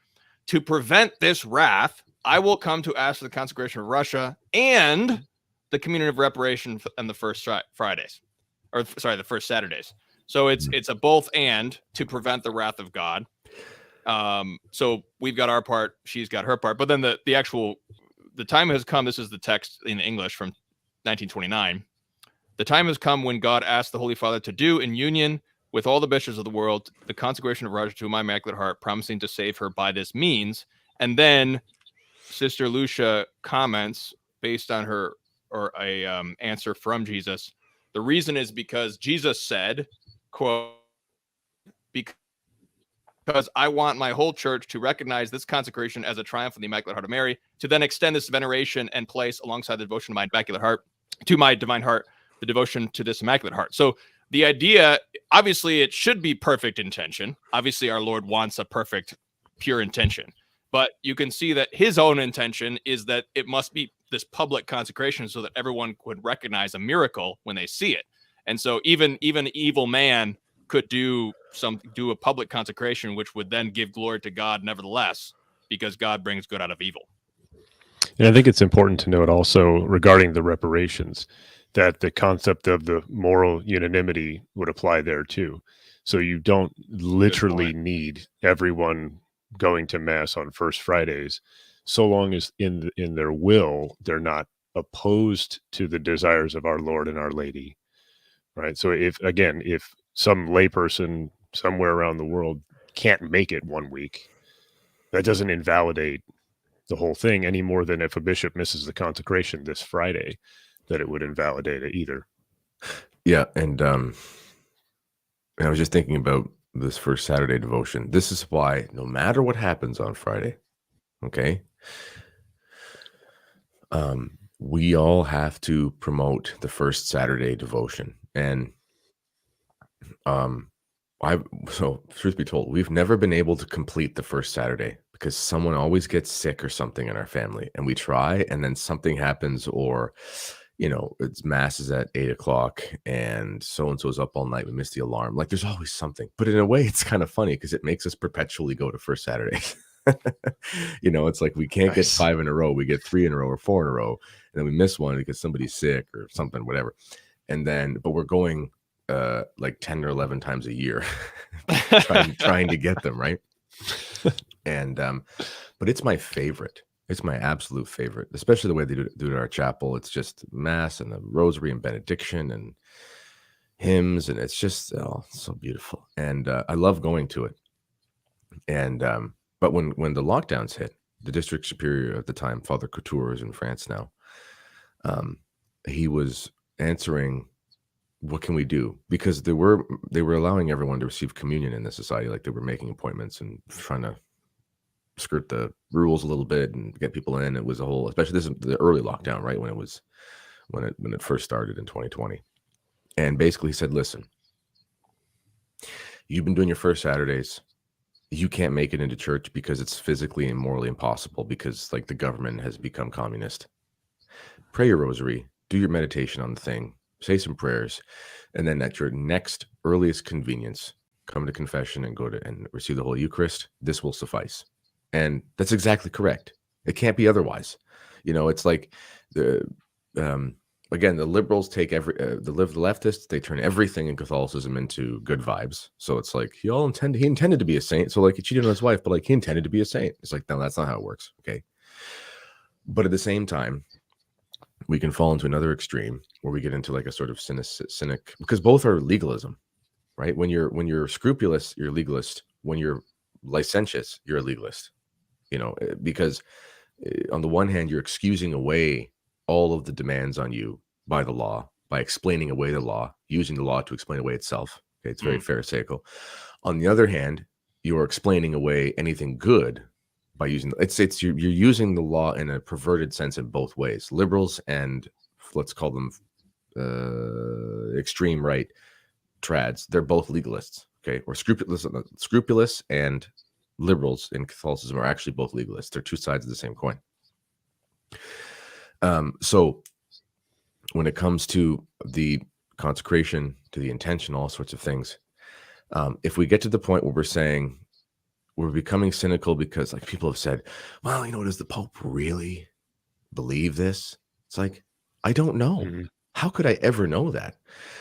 To prevent this wrath, I will come to ask for the consecration of Russia and the communion of reparation and the first Fridays, the first Saturdays. So it's a both and to prevent the wrath of God. So we've got our part, she's got her part, but then the time has come. This is the text in English from 1929. The time has come when God asked the Holy Father to do in union with all the bishops of the world the consecration of Russia to my Immaculate Heart, promising to save her by this means. And then Sister Lucia comments based on her answer from Jesus. The reason is because Jesus said, quote, because I want my whole church to recognize this consecration as a triumph of the Immaculate Heart of Mary, to then extend this veneration and place alongside the devotion to my Immaculate Heart, to my divine heart, the devotion to this Immaculate Heart. So the idea, obviously, it should be perfect intention. Obviously, our Lord wants a perfect, pure intention. But you can see that his own intention is that it must be this public consecration so that everyone would recognize a miracle when they see it. And so even evil man could do a public consecration, which would then give glory to God nevertheless, because God brings good out of evil. And I think it's important to note also regarding the reparations that the concept of the moral unanimity would apply there too. So you don't literally need everyone going to mass on First Fridays, so long as in their will they're not opposed to the desires of our Lord and Our Lady, right? So if some layperson somewhere around the world can't make it one week, that doesn't invalidate the whole thing any more than if a bishop misses the consecration this Friday, that it would invalidate it either. Yeah, and I was just thinking about this first Saturday devotion. This is why no matter what happens on Friday, okay, we all have to promote the first Saturday devotion. And So truth be told, we've never been able to complete the first Saturday because someone always gets sick or something in our family, and we try, and then something happens, or it's mass is at 8 o'clock, and so-and-so's up all night. We missed the alarm. Like, there's always something, but in a way, it's kind of funny because it makes us perpetually go to first Saturday. It's like we can't get 5 in a row. We get 3 in a row or 4 in a row, and then we miss one because somebody's sick or something, whatever. And then, but we're going like 10 or 11 times a year, trying to get them right. And but it's my favorite. It's my absolute favorite, especially the way they do it at our chapel. It's just mass and the rosary and benediction and hymns, and it's just so beautiful. And I love going to it. And but when the lockdowns hit, the district superior at the time, Father Couture, is in France now. He was answering, what can we do? Because they were allowing everyone to receive communion in the society. Like, they were making appointments and trying to skirt the rules a little bit and get people in. It was a whole, especially this is the early lockdown, right? When it first started in 2020. And basically he said, listen, you've been doing your first Saturdays. You can't make it into church because it's physically and morally impossible, because like the government has become communist. Pray your rosary, do your meditation on the thing, say some prayers, and then at your next earliest convenience, come to confession and go to and receive the Holy Eucharist. This will suffice. And that's exactly correct. It can't be otherwise. It's like again, the liberals take the leftists, they turn everything in Catholicism into good vibes. So it's like he intended to be a saint. So like, he cheated on his wife, but like, he intended to be a saint. It's like, no, that's not how it works. Okay. But at the same time, we can fall into another extreme where we get into like a sort of cynic, because both are legalism, right? When you're scrupulous, you're a legalist. When you're licentious, you're a legalist. Because on the one hand, you're excusing away all of the demands on you by the law, by explaining away the law, using the law to explain away itself. Okay, it's very pharisaical. On the other hand, you're explaining away anything good by using you're using the law in a perverted sense in both ways. Liberals and, let's call them extreme right trads, they're both legalists. Okay, or scrupulous and liberals in Catholicism are actually both legalists. They're two sides of the same coin. So when it comes to the consecration, to the intention, all sorts of things, if we get to the point where we're saying we're becoming cynical because, like, people have said, well, does the Pope really believe this? It's like, I don't know. Mm-hmm. How could I ever know that?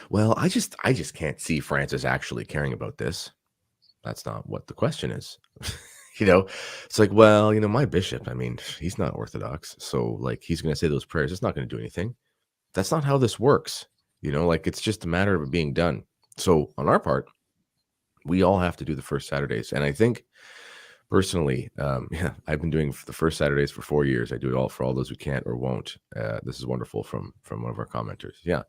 Well, I just can't see Francis actually caring about this. That's not what the question is. It's like, well, my bishop, he's not Orthodox. So like, he's going to say those prayers. It's not going to do anything. That's not how this works. Like, it's just a matter of it being done. So on our part, we all have to do the first Saturdays. And I think personally, I've been doing the first Saturdays for 4 years. I do it all for all those who can't or won't. This is wonderful from one of our commenters. Yeah.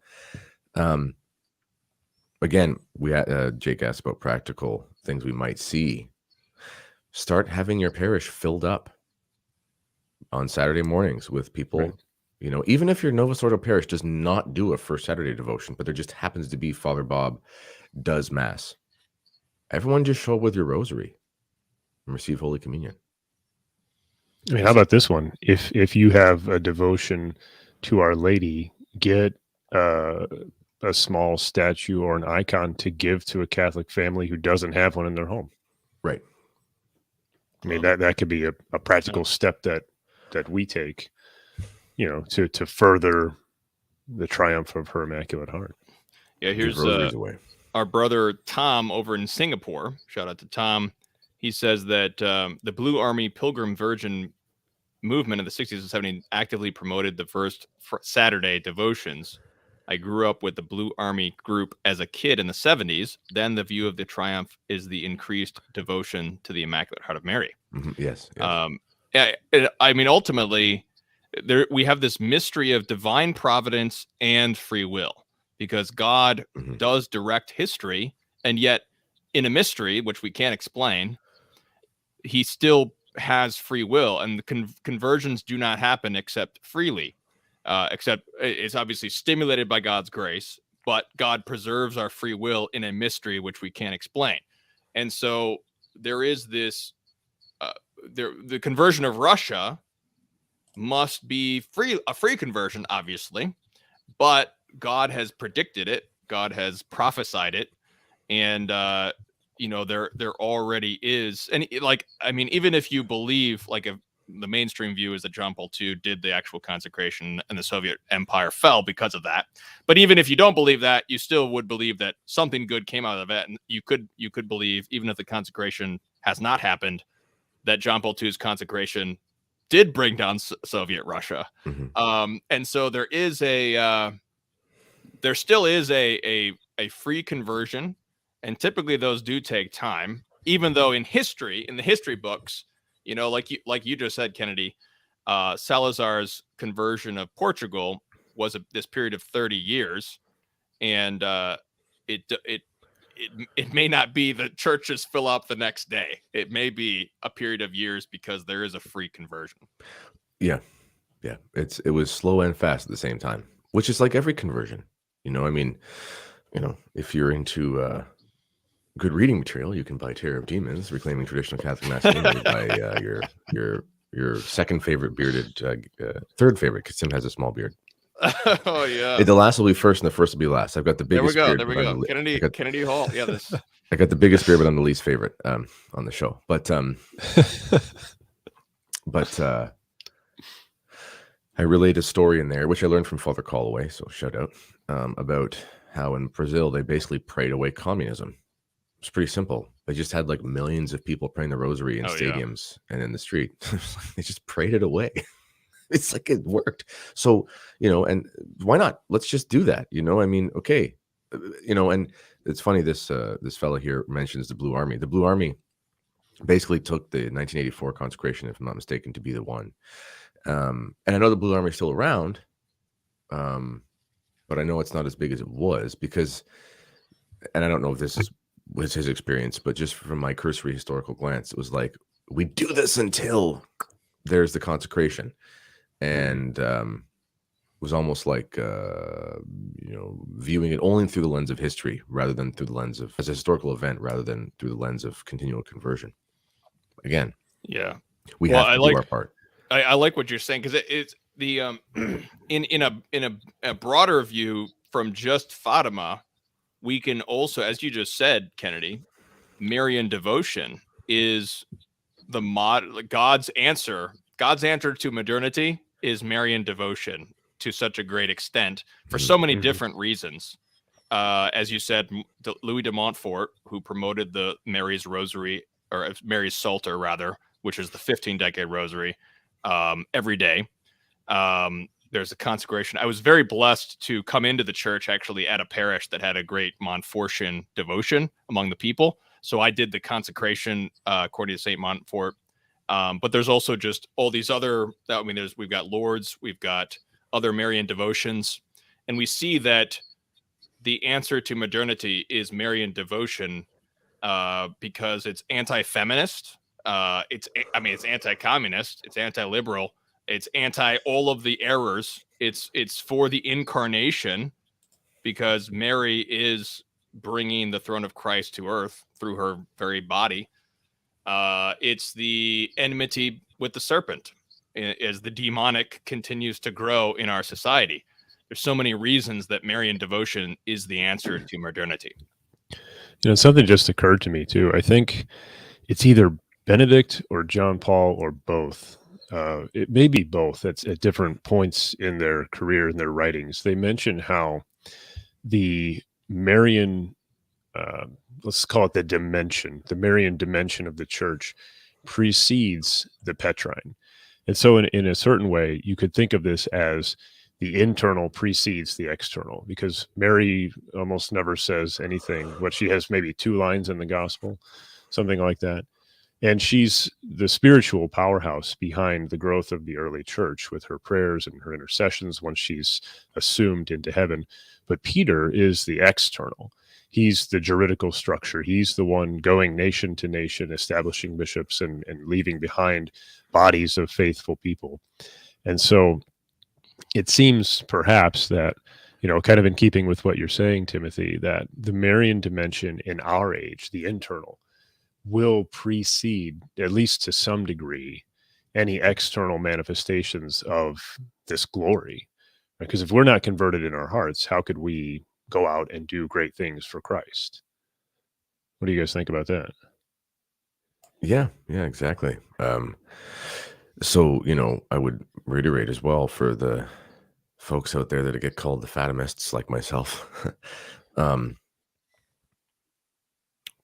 Again, Jake asked about practical things we might see. Start having your parish filled up on Saturday mornings with people. Right. Even if your Novus Ordo parish does not do a first Saturday devotion, but there just happens to be Father Bob does mass, everyone just show up with your rosary and receive Holy Communion. How about this one? If you have a devotion to Our Lady, get a small statue or an icon to give to a Catholic family who doesn't have one in their home. Right. That could be a practical step that we take, to further the triumph of her Immaculate Heart. Yeah, here's our brother Tom over in Singapore. Shout out to Tom. He says that the Blue Army Pilgrim Virgin movement of the 60s and 70s actively promoted the first Saturday devotions. I grew up with the Blue Army group as a kid in the 70s. Then the view of the triumph is the increased devotion to the Immaculate Heart of Mary. Mm-hmm. Yes. Ultimately, we have this mystery of divine providence and free will, because God does direct history, and yet in a mystery, which we can't explain, he still has free will, and the conversions do not happen except freely. Except it's obviously stimulated by God's grace. but God preserves our free will in a mystery which we can't explain. And so there is this, the conversion of Russia must be a free conversion, obviously, but God has predicted it. God has prophesied it. And, there already is. And even if you believe, like, if the mainstream view is that John Paul II did the actual consecration and the Soviet Empire fell because of that. But even if you don't believe that, you still would believe that something good came out of it. And you could believe, even if the consecration has not happened, that John Paul II's consecration did bring down Soviet Russia. Mm-hmm. And so there still is a free conversion. And typically those do take time, even though in the history books, like you just said, Kennedy, Salazar's conversion of Portugal was this period of 30 years. And it may not be the churches fill up the next day. It may be a period of years because there is a free conversion. Yeah. It was slow and fast at the same time, which is like every conversion. If you're into good reading material, you can buy Terror of Demons, Reclaiming Traditional Catholic Masculinity by your second favorite bearded, third favorite, because Tim has a small beard. Oh yeah. The last will be first, and the first will be last. I've got the biggest. There we go. Kennedy Hall. Yeah, this. I got the biggest beard, but I'm the least favorite on the show. But I relayed a story in there, which I learned from Father Calloway. So shout out about how in Brazil they basically prayed away communism. It's pretty simple. They just had like millions of people praying the rosary in stadiums and in the street. They just prayed it away. It's like it worked. So, and why not? Let's just do that. Okay. And it's funny, this fellow here mentions the Blue Army. The Blue Army basically took the 1984 consecration, if I'm not mistaken, to be the one. And I know the Blue Army is still around, but I know it's not as big as it was because, and I don't know if this was his experience, but just from my cursory historical glance, it was like, we do this until there's the consecration. And it was almost like, viewing it only through the lens of history rather than through the lens of, as a historical event, rather than through the lens of continual conversion. Again, we have to do our part. I like what you're saying, because it's the in a broader view from just Fatima, we can also, as you just said, Kennedy, Marian devotion is God's answer to modernity is Marian devotion to such a great extent for so many different reasons. As you said, Louis de Montfort, who promoted the Mary's Rosary, or Mary's Psalter rather, which is the 15-decade Rosary, every day. There's a consecration. I was very blessed to come into the church actually at a parish that had a great Montfortian devotion among the people. So I did the consecration according to St. Montfort. But there's also just all these other, we've got Lourdes, we've got other Marian devotions, and we see that the answer to modernity is Marian devotion because it's anti-feminist. It's anti-communist, it's anti-liberal, it's anti all of the errors. It's for the incarnation, because Mary is bringing the throne of Christ to earth through her very body. It's the enmity with the serpent as the demonic continues to grow in our society. There's so many reasons that Marian devotion is the answer to modernity. Something just occurred to me too. I think it's either Benedict or John Paul or both. It may be both at different points in their career, in their writings. They mention how the Marian, let's call it the Marian dimension of the church precedes the Petrine. And so in a certain way, you could think of this as the internal precedes the external, because Mary almost never says anything. She has maybe 2 lines in the gospel, something like that. And she's the spiritual powerhouse behind the growth of the early church with her prayers and her intercessions once she's assumed into heaven. But Peter is the external. He's the juridical structure. He's the one going nation to nation, establishing bishops and leaving behind bodies of faithful people. And so it seems perhaps that, kind of in keeping with what you're saying, Timothy, that the Marian dimension in our age, the internal, will precede, at least to some degree, any external manifestations of this glory. Because if we're not converted in our hearts, how could we go out and do great things for Christ? What do you guys think about that? Yeah, exactly. So, I would reiterate as well for the folks out there that get called the Fatimists like myself.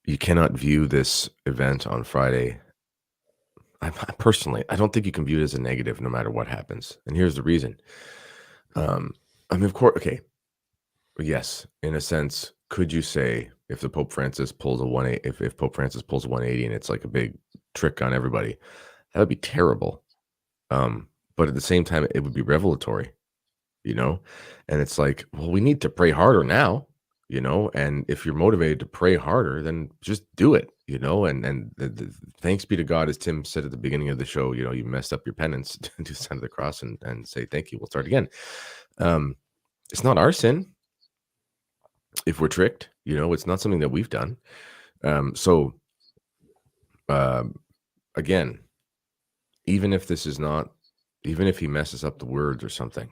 You cannot view this event on Friday. Personally, I don't think you can view it as a negative no matter what happens. And here's the reason. Of course, okay. Yes, in a sense, could you say if Pope Francis pulls a 180, if Pope Francis pulls a 180 and it's like a big trick on everybody, that would be terrible. But at the same time, it would be revelatory, and it's like, well, we need to pray harder now, and if you're motivated to pray harder, then just do it, and thanks be to God, as Tim said at the beginning of the show, you messed up your penance to the sign of the cross and say, thank you. We'll start again. It's not our sin if we're tricked, it's not something that we've done. Again, even if he messes up the words or something,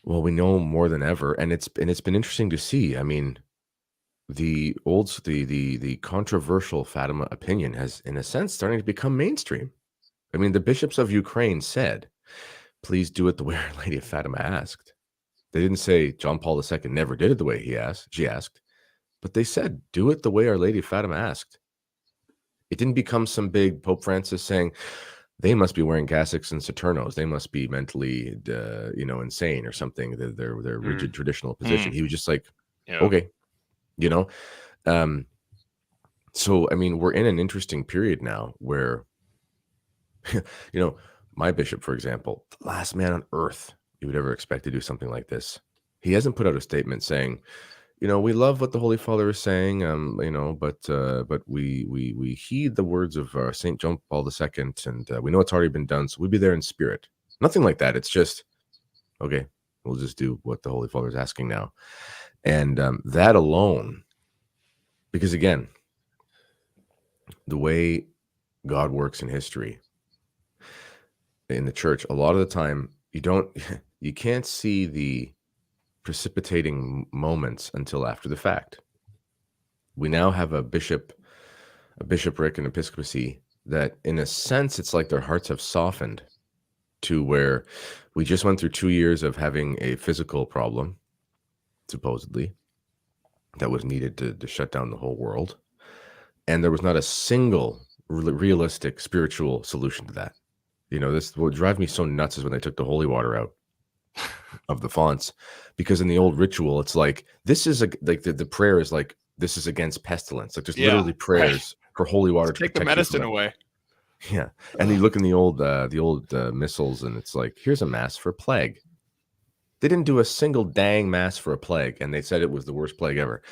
well, we know more than ever, and it's been interesting to see. I mean, the controversial Fatima opinion has, in a sense, starting to become mainstream. I mean, the bishops of Ukraine said, "Please do it the way Our Lady of Fatima asked." They didn't say John Paul II never did it the way she asked, but they said, "Do it the way Our Lady of Fatima asked." It didn't become some big Pope Francis saying, they must be wearing cassocks and Saturnos. They must be mentally, insane or something. Their rigid traditional position. He was just like, okay, So, I mean, we're in an interesting period now where, my bishop, for example, the last man on earth you would ever expect to do something like this. He hasn't put out a statement saying, we love what the Holy Father is saying, but we heed the words of St. John Paul II, and we know it's already been done, so we'll be there in spirit. Nothing like that. It's just, okay, we'll just do what the Holy Father is asking now. And that alone, because again, the way God works in history, in the church, a lot of the time, you can't see the precipitating moments until after the fact. We now have a bishopric and episcopacy that, in a sense, it's like their hearts have softened to where we just went through 2 years of having a physical problem, supposedly, that was needed to shut down the whole world. And there was not a single realistic spiritual solution to that. This what drives me so nuts is when they took the holy water out of the fonts, because in the old ritual, it's like, this is the prayer is like, this is against pestilence. Like, there's literally prayers for holy water to take the medicine away. Yeah. And you look in the old missals, and it's like, here's a mass for plague. They didn't do a single dang mass for a plague, and they said it was the worst plague ever,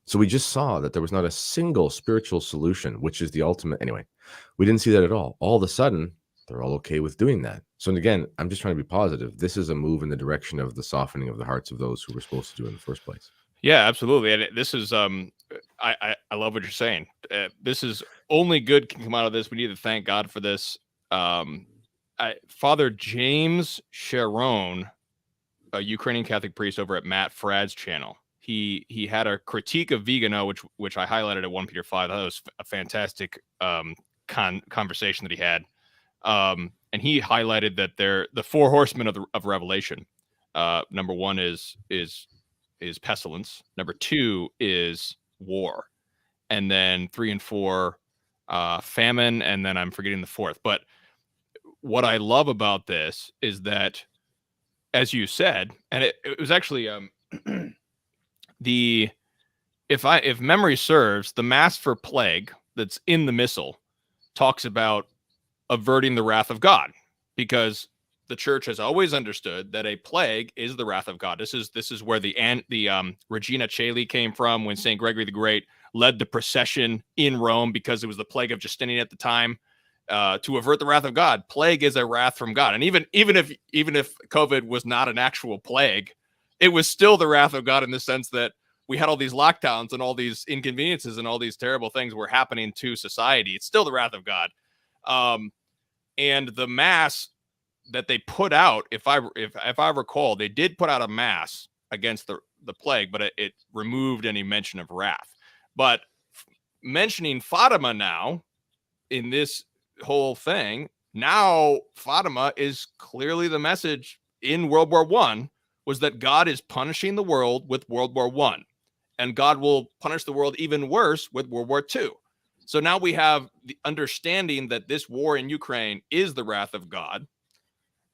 So we just saw that there was not a single spiritual solution, which is the ultimate. Anyway, we didn't see that at all. All of a sudden, they're all okay with doing that. So, and again, I'm just trying to be positive. This is a move in the direction of the softening of the hearts of those who were supposed to do it in the first place. Yeah, absolutely. And this is, I love what you're saying. This is only good can come out of this. We need to thank God for this. Father James Sharon, a Ukrainian Catholic priest over at Matt Frad's channel, he had a critique of Vigano, which I highlighted at 1 Peter 5. That was a fantastic conversation that he had. And he highlighted that the 4 horsemen of Revelation. Number 1 is pestilence. Number 2 is war, and then 3 and 4, famine, and then I'm forgetting the 4th. But what I love about this is that, as you said, and it was actually if memory serves, the mass for plague that's in the missal talks about averting the wrath of God, because the church has always understood that a plague is the wrath of God. This is where the Regina Caeli came from, when St. Gregory the Great led the procession in Rome, because it was the plague of Justinian at the time. to avert the wrath of God. Plague is a wrath from God. And even if COVID was not an actual plague, it was still the wrath of God in the sense that we had all these lockdowns and all these inconveniences and all these terrible things were happening to society. It's still the wrath of God. And the mass that they put out, if I recall, they did put out a mass against the plague, but it removed any mention of wrath. But mentioning Fatima now in this whole thing, now Fatima is clearly the message in World War I was that God is punishing the world with World War I, and God will punish the world even worse with World War II. So now we have the understanding that this war in Ukraine is the wrath of God.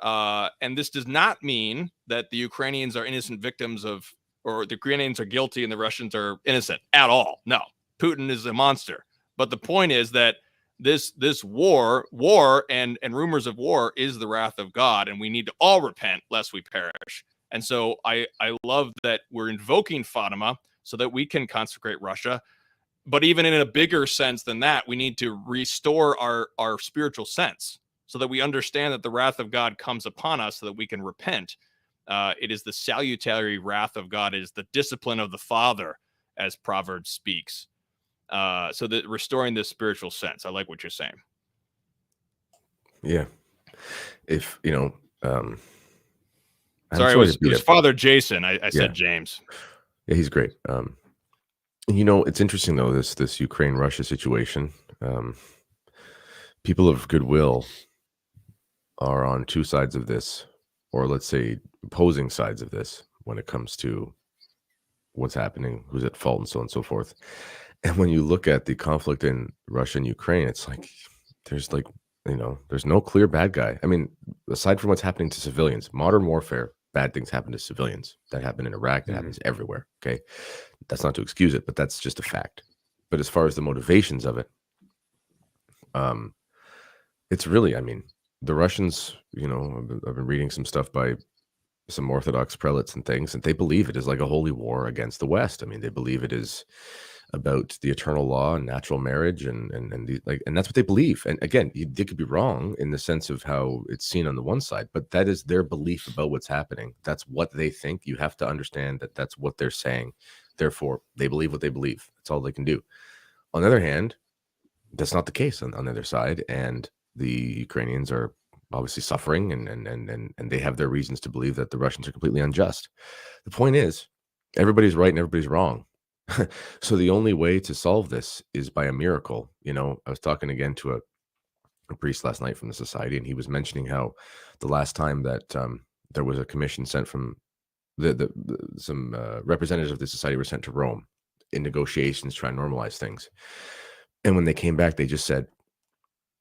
And this does not mean that the Ukrainians are innocent victims of, or the Ukrainians are guilty and the Russians are innocent at all. No, Putin is a monster. But the point is that this war and rumors of war is the wrath of God, and we need to all repent lest we perish. And so I love that we're invoking Fatima so that we can consecrate Russia. But even in a bigger sense than that, we need to restore our spiritual sense so that we understand that the wrath of God comes upon us so that we can repent. It is the salutary wrath of God. It is the discipline of the Father, as Proverbs speaks. So that restoring this spiritual sense. I like what you're saying. Yeah. If, sorry, it was Father Jason. I said James. Yeah, he's great. It's interesting though, this Ukraine-Russia situation. People of goodwill are on two sides of this, or let's say opposing sides of this when it comes to what's happening, who's at fault, and so on and so forth. And when you look at the conflict in Russia and Ukraine, it's like there's no clear bad guy. I mean, aside from what's happening to civilians, modern warfare, bad things happen to civilians. That happened in Iraq. That happens everywhere. Okay. That's not to excuse it, but that's just a fact. But as far as the motivations of it, it's really, the Russians, I've been reading some stuff by some Orthodox prelates and things, and they believe it is like a holy war against the West. I mean, they believe it is about the eternal law and natural marriage, and that's what they believe. And again, they could be wrong in the sense of how it's seen on the one side, but that is their belief about what's happening. That's what they think. You have to understand that that's what they're saying. Therefore, they believe what they believe. That's all they can do. On the other hand, that's not the case on the other side, and the Ukrainians are obviously suffering, and they have their reasons to believe that the Russians are completely unjust. The point is, everybody's right and everybody's wrong. So the only way to solve this is by a miracle. I was talking again to a priest last night from the society, and he was mentioning how the last time that there was a commission sent from some representatives of the society were sent to Rome in negotiations trying to normalize things. And when they came back, they just said,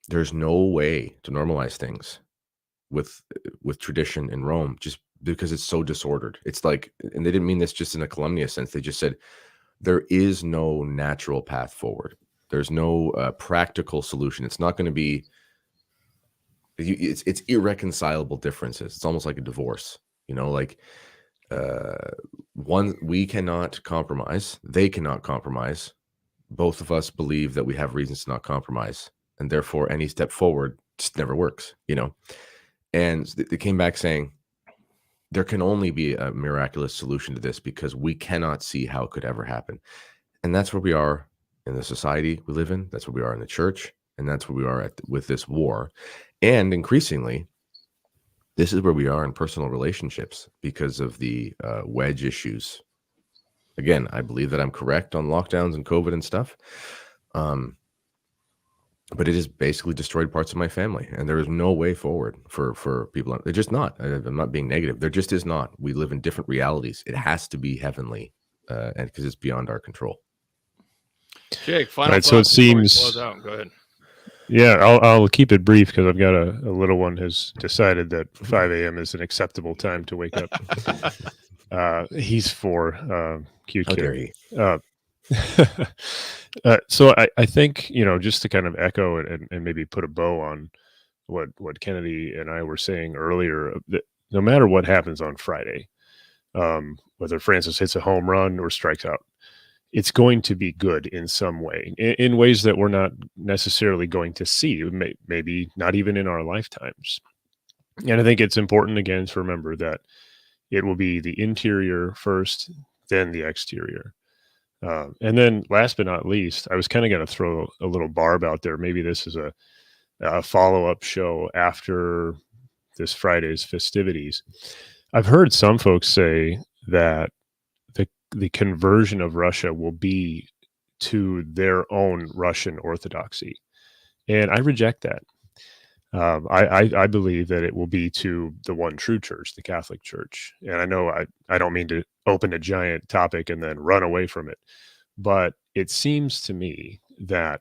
there's no way to normalize things with tradition in Rome, just because it's so disordered. It's like, and they didn't mean this just in a calumnious sense. They just said, there is no natural path forward. There's no practical solution. It's not going to be, it's irreconcilable differences. It's almost like a divorce, we cannot compromise. They cannot compromise. Both of us believe that we have reasons to not compromise, and therefore any step forward just never works, And they came back saying, there can only be a miraculous solution to this because we cannot see how it could ever happen. And that's where we are in the society we live in. That's where we are in the church. And that's where we are with this war. And increasingly, this is where we are in personal relationships because of the wedge issues. Again, I believe that I'm correct on lockdowns and COVID and stuff. But it has basically destroyed parts of my family, and there is no way forward for people. They're just not. I'm not being negative. There just is not. We live in different realities. It has to be heavenly, and because it's beyond our control. Jake, final right, so it seems. Close out. Go ahead. Yeah, I'll keep it brief because I've got a little one who's decided that 5 a.m. is an acceptable time to wake up. He's 4. Cute kid. So I think, just to kind of echo and maybe put a bow on what Kennedy and I were saying earlier, that no matter what happens on Friday, whether Francis hits a home run or strikes out, it's going to be good in some way, in ways that we're not necessarily going to see, maybe not even in our lifetimes. And I think it's important, again, to remember that it will be the interior first, then the exterior. And then last but not least, I was kind of going to throw a little barb out there. Maybe this is a follow-up show after this Friday's festivities. I've heard some folks say that the conversion of Russia will be to their own Russian Orthodoxy. And I reject that. I believe that it will be to the one true church, the Catholic Church. And I know I don't mean to open a giant topic and then run away from it, but it seems to me that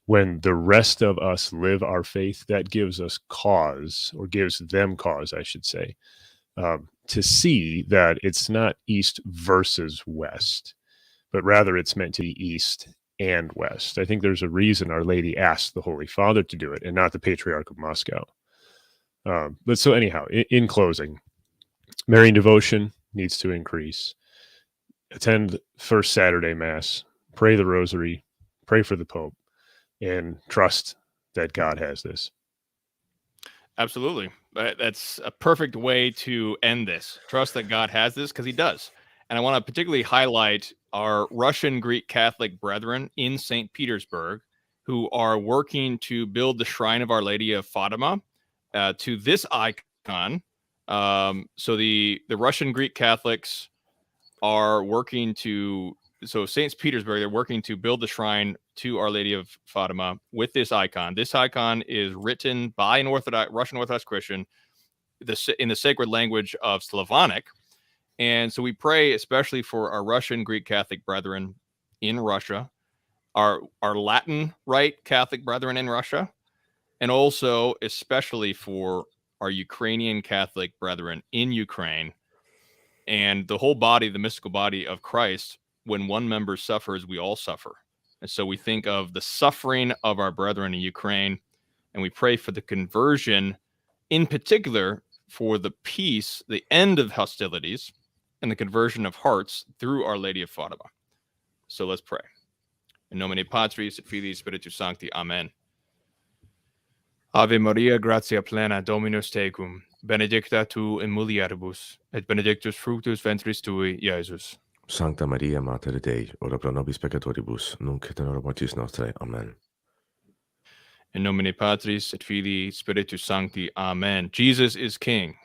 when the rest of us live our faith, that gives us cause, or gives them cause, I should say, to see that it's not East versus West, but rather it's meant to be East and West. I think there's a reason Our Lady asked the Holy Father to do it and not the Patriarch of Moscow. But so anyhow, in closing, Marian devotion needs to increase. Attend First Saturday Mass, pray the Rosary, pray for the Pope, and trust that God has this. Absolutely. That's a perfect way to end this. Trust that God has this, because he does. And I want to particularly highlight our Russian Greek Catholic brethren in St. Petersburg, who are working to build the shrine of Our Lady of Fatima to this icon. So the Russian Greek Catholics are working to, so St. Petersburg, they're working to build the shrine to Our Lady of Fatima with this icon. This icon is written by an Russian Orthodox Christian in the sacred language of Slavonic. And so we pray especially for our Russian Greek Catholic brethren in Russia, our Latin Rite Catholic brethren in Russia, and also especially for our Ukrainian Catholic brethren in Ukraine, and the whole body, the mystical body of Christ. When one member suffers, we all suffer. And so we think of the suffering of our brethren in Ukraine, and we pray for the conversion, in particular for the peace, the end of hostilities, and the conversion of hearts through Our Lady of Fatima. So let's pray. In nomine Patris et Filii Spiritus Sancti. Amen. Ave Maria, gratia plena, Dominus tecum, benedicta tu in mulieribus, et benedictus fructus ventris tui, Iesus. Sancta Maria, Mater Dei, ora pro nobis peccatoribus, nunc et in hora mortis nostrae. Amen. In nomine Patris et Filii Spiritus Sancti. Amen. Jesus is King.